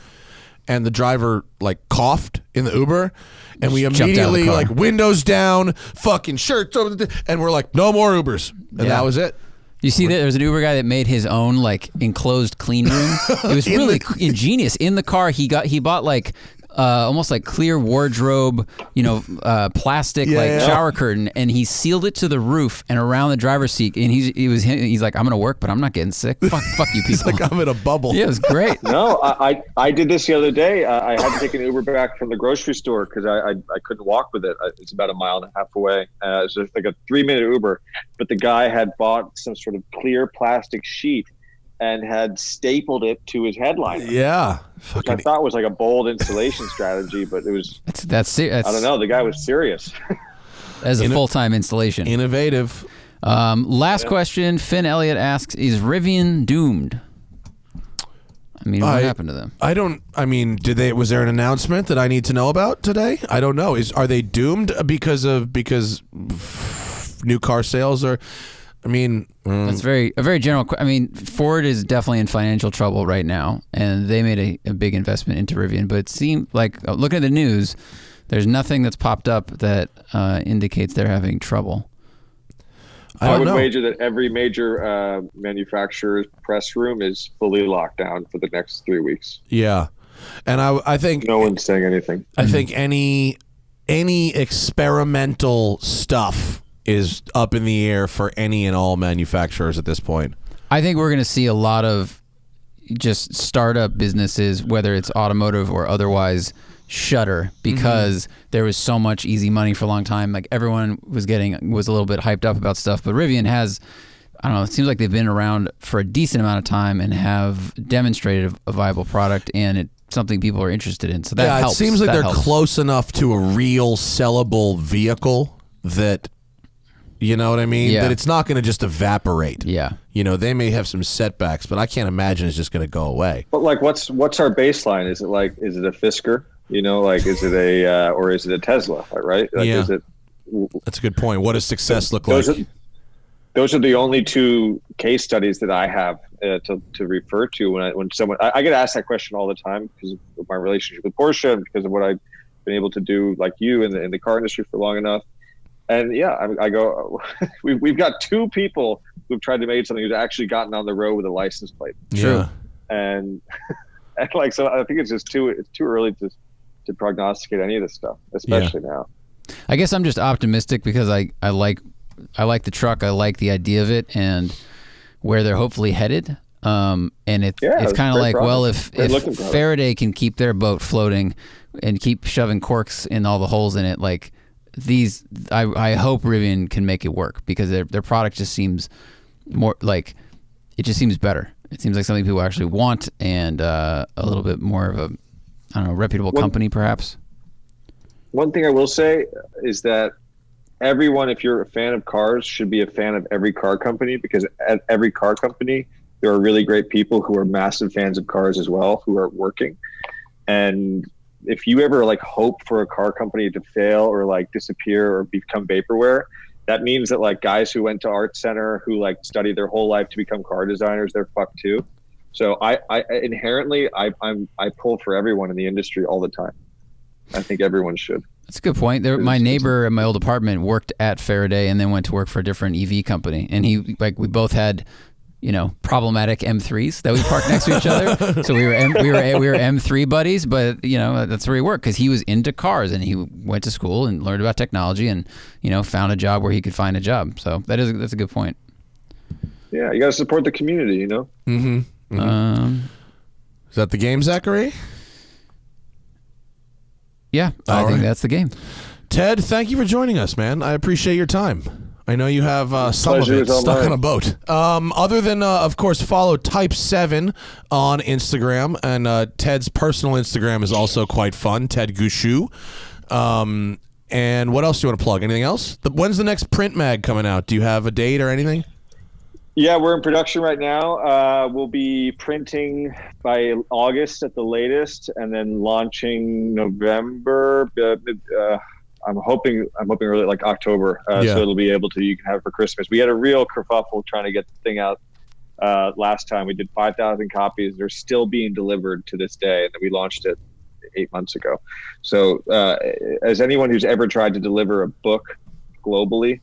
and the driver like coughed in the Uber, and we immediately like windows down, fucking shirts over, and we're like, no more Ubers, and that was it. You see that there was an Uber guy that made his own like enclosed clean room. It was really ingenious. In the car, he bought like almost like clear wardrobe, plastic shower curtain, and he sealed it to the roof and around the driver's seat. And he's like, I'm gonna work, but I'm not getting sick. Fuck you people. It's like I'm in a bubble. Yeah, it was great. No, I did this the other day. I had to take an Uber back from the grocery store because I couldn't walk with it. It's about a mile and a half away. It's just like a 3-minute Uber, but the guy had bought some sort of clear plastic sheet and had stapled it to his headliner. Yeah. Which I thought was like a bold installation strategy, but it was... That's I don't know. The guy was serious. As a full-time installation. Innovative. Last question. Finn Elliott asks, is Rivian doomed? I mean, what happened to them? Was there an announcement that I need to know about today? I don't know. Are they doomed because new car sales are. I mean, that's a very general. I mean, Ford is definitely in financial trouble right now, and they made a big investment into Rivian. But it seemed like looking at the news, there's nothing that's popped up that indicates they're having trouble. I would wager that every major manufacturer's press room is fully locked down for the next 3 weeks. Yeah, and I think no one's saying anything. I think any experimental stuff is up in the air for any and all manufacturers at this point. I think we're going to see a lot of just startup businesses, whether it's automotive or otherwise, shutter because there was so much easy money for a long time. Like everyone was a little bit hyped up about stuff, but Rivian has, I don't know, it seems like they've been around for a decent amount of time and have demonstrated a viable product, and it's something people are interested in. So that helps. It seems like they're close enough to a real sellable vehicle that, you know what I mean? Yeah. That it's not going to just evaporate. Yeah. You know, they may have some setbacks, but I can't imagine it's just going to go away. But like, what's our baseline? Is it a Fisker? You know, like, is it or is it a Tesla? Right? Like, yeah. That's a good point. What does success look like? Those are the only two case studies that I have to refer to when someone. I get asked that question all the time because of my relationship with Porsche and because of what I've been able to do, like you, in the car industry for long enough. And yeah, I go, we've got two people who've tried to make something who's actually gotten on the road with a license plate. True. And like, so I think it's too early to prognosticate any of this stuff, especially now. I guess I'm just optimistic because I like the truck. I like the idea of it and where they're hopefully headed. And it's kind of like, well, if Faraday can keep their boat floating and keep shoving corks in all the holes in it, like, I hope Rivian can make it work because their product just seems more like, it just seems better. It seems like something people actually want and a little bit more of a, I don't know, reputable company perhaps. One thing I will say is that everyone, if you're a fan of cars, should be a fan of every car company, because at every car company, there are really great people who are massive fans of cars as well, who are working. And if you ever like hope for a car company to fail or like disappear or become vaporware, that means that like guys who went to art center, who like studied their whole life to become car designers, they're fucked too. So I inherently pull for everyone in the industry all the time. I think everyone should. That's a good point. My neighbor in my old apartment worked at Faraday and then went to work for a different EV company, and we both had, you know, problematic M3s that we parked next to each other. So we were M3 buddies, but you know, that's where he worked because he was into cars and he went to school and learned about technology and, you know, found a job where he could find a job. So that's a good point. Yeah, you got to support the community, you know. Mm-hmm. Mm-hmm. Is that the game, Zachary? Yeah, I think that's the game. Ted, thank you for joining us, man. I appreciate your time. I know you have some of it stuck on a boat. Other than, of course, follow Type 7 on Instagram. And Ted's personal Instagram is also quite fun, Ted Gushue. And what else do you want to plug? Anything else? When's the next print mag coming out? Do you have a date or anything? Yeah, we're in production right now. We'll be printing by August at the latest, and then launching November. I'm hoping really like October, so it'll be able to, you can have it for Christmas. We had a real kerfuffle trying to get the thing out last time. We did 5,000 copies. They're still being delivered to this day, and we launched it 8 months ago. So as anyone who's ever tried to deliver a book globally,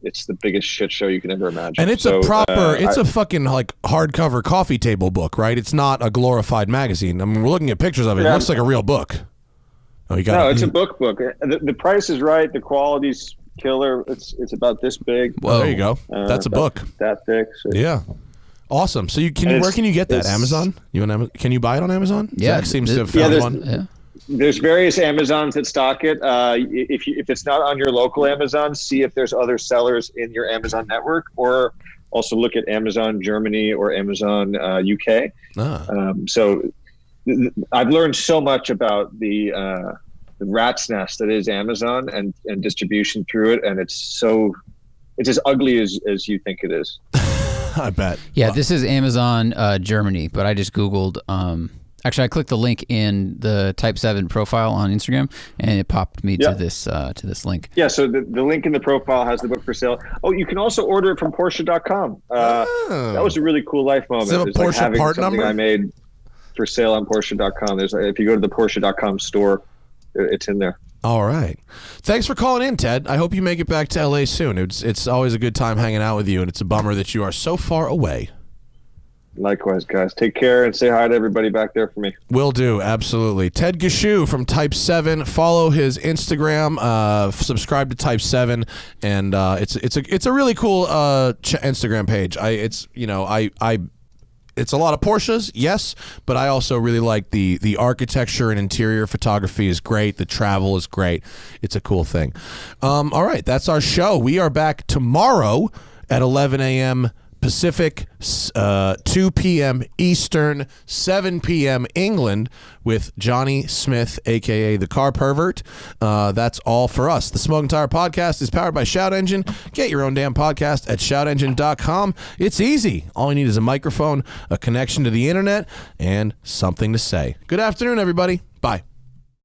it's the biggest shit show you can ever imagine. And it's a fucking like hardcover coffee table book, right? It's not a glorified magazine. I mean, we're looking at pictures of it. It looks like a real book. Oh, it's a book. The price is right. The quality's killer. It's about this big. Well, there you go. That's a book. That thick. So. Yeah. Awesome. So where can you get that? Amazon? Can you buy it on Amazon? Yeah. Zach seems to have found one. Yeah. There's various Amazons that stock it. If it's not on your local Amazon, see if there's other sellers in your Amazon network, or also look at Amazon Germany or Amazon UK. So I've learned so much about the rat's nest that is Amazon and distribution through it, and it's as ugly as you think it is. I bet. Yeah, this is Amazon Germany, but I just Googled Actually, I clicked the link in the Type 7 profile on Instagram, and it popped me to this link. Yeah, so the link in the profile has the book for sale. Oh, you can also order it from Porsche.com. That was a really cool life moment. Is it a It's Porsche having part something number? I made for sale on Porsche.com. If you go to the Porsche.com store, it's in there. All right. Thanks for calling in, Ted. I hope you make it back to LA soon. It's always a good time hanging out with you, and it's a bummer that you are so far away. Likewise, guys. Take care and say hi to everybody back there for me. Will do, absolutely. Ted Gushue from Type 7. Follow his Instagram. Subscribe to Type 7, and it's a really cool Instagram page. It's a lot of Porsches, yes, but I also really like the architecture and interior photography is great. The travel is great. It's a cool thing. All right, that's our show. We are back tomorrow at 11 a.m. Pacific, 2 p.m. Eastern, 7 p.m. England with Johnny Smith, a.k.a. The Car Pervert. That's all for us. The Smoking Tire Podcast is powered by Shout Engine. Get your own damn podcast at shoutengine.com. It's easy. All you need is a microphone, a connection to the internet, and something to say. Good afternoon, everybody. Bye.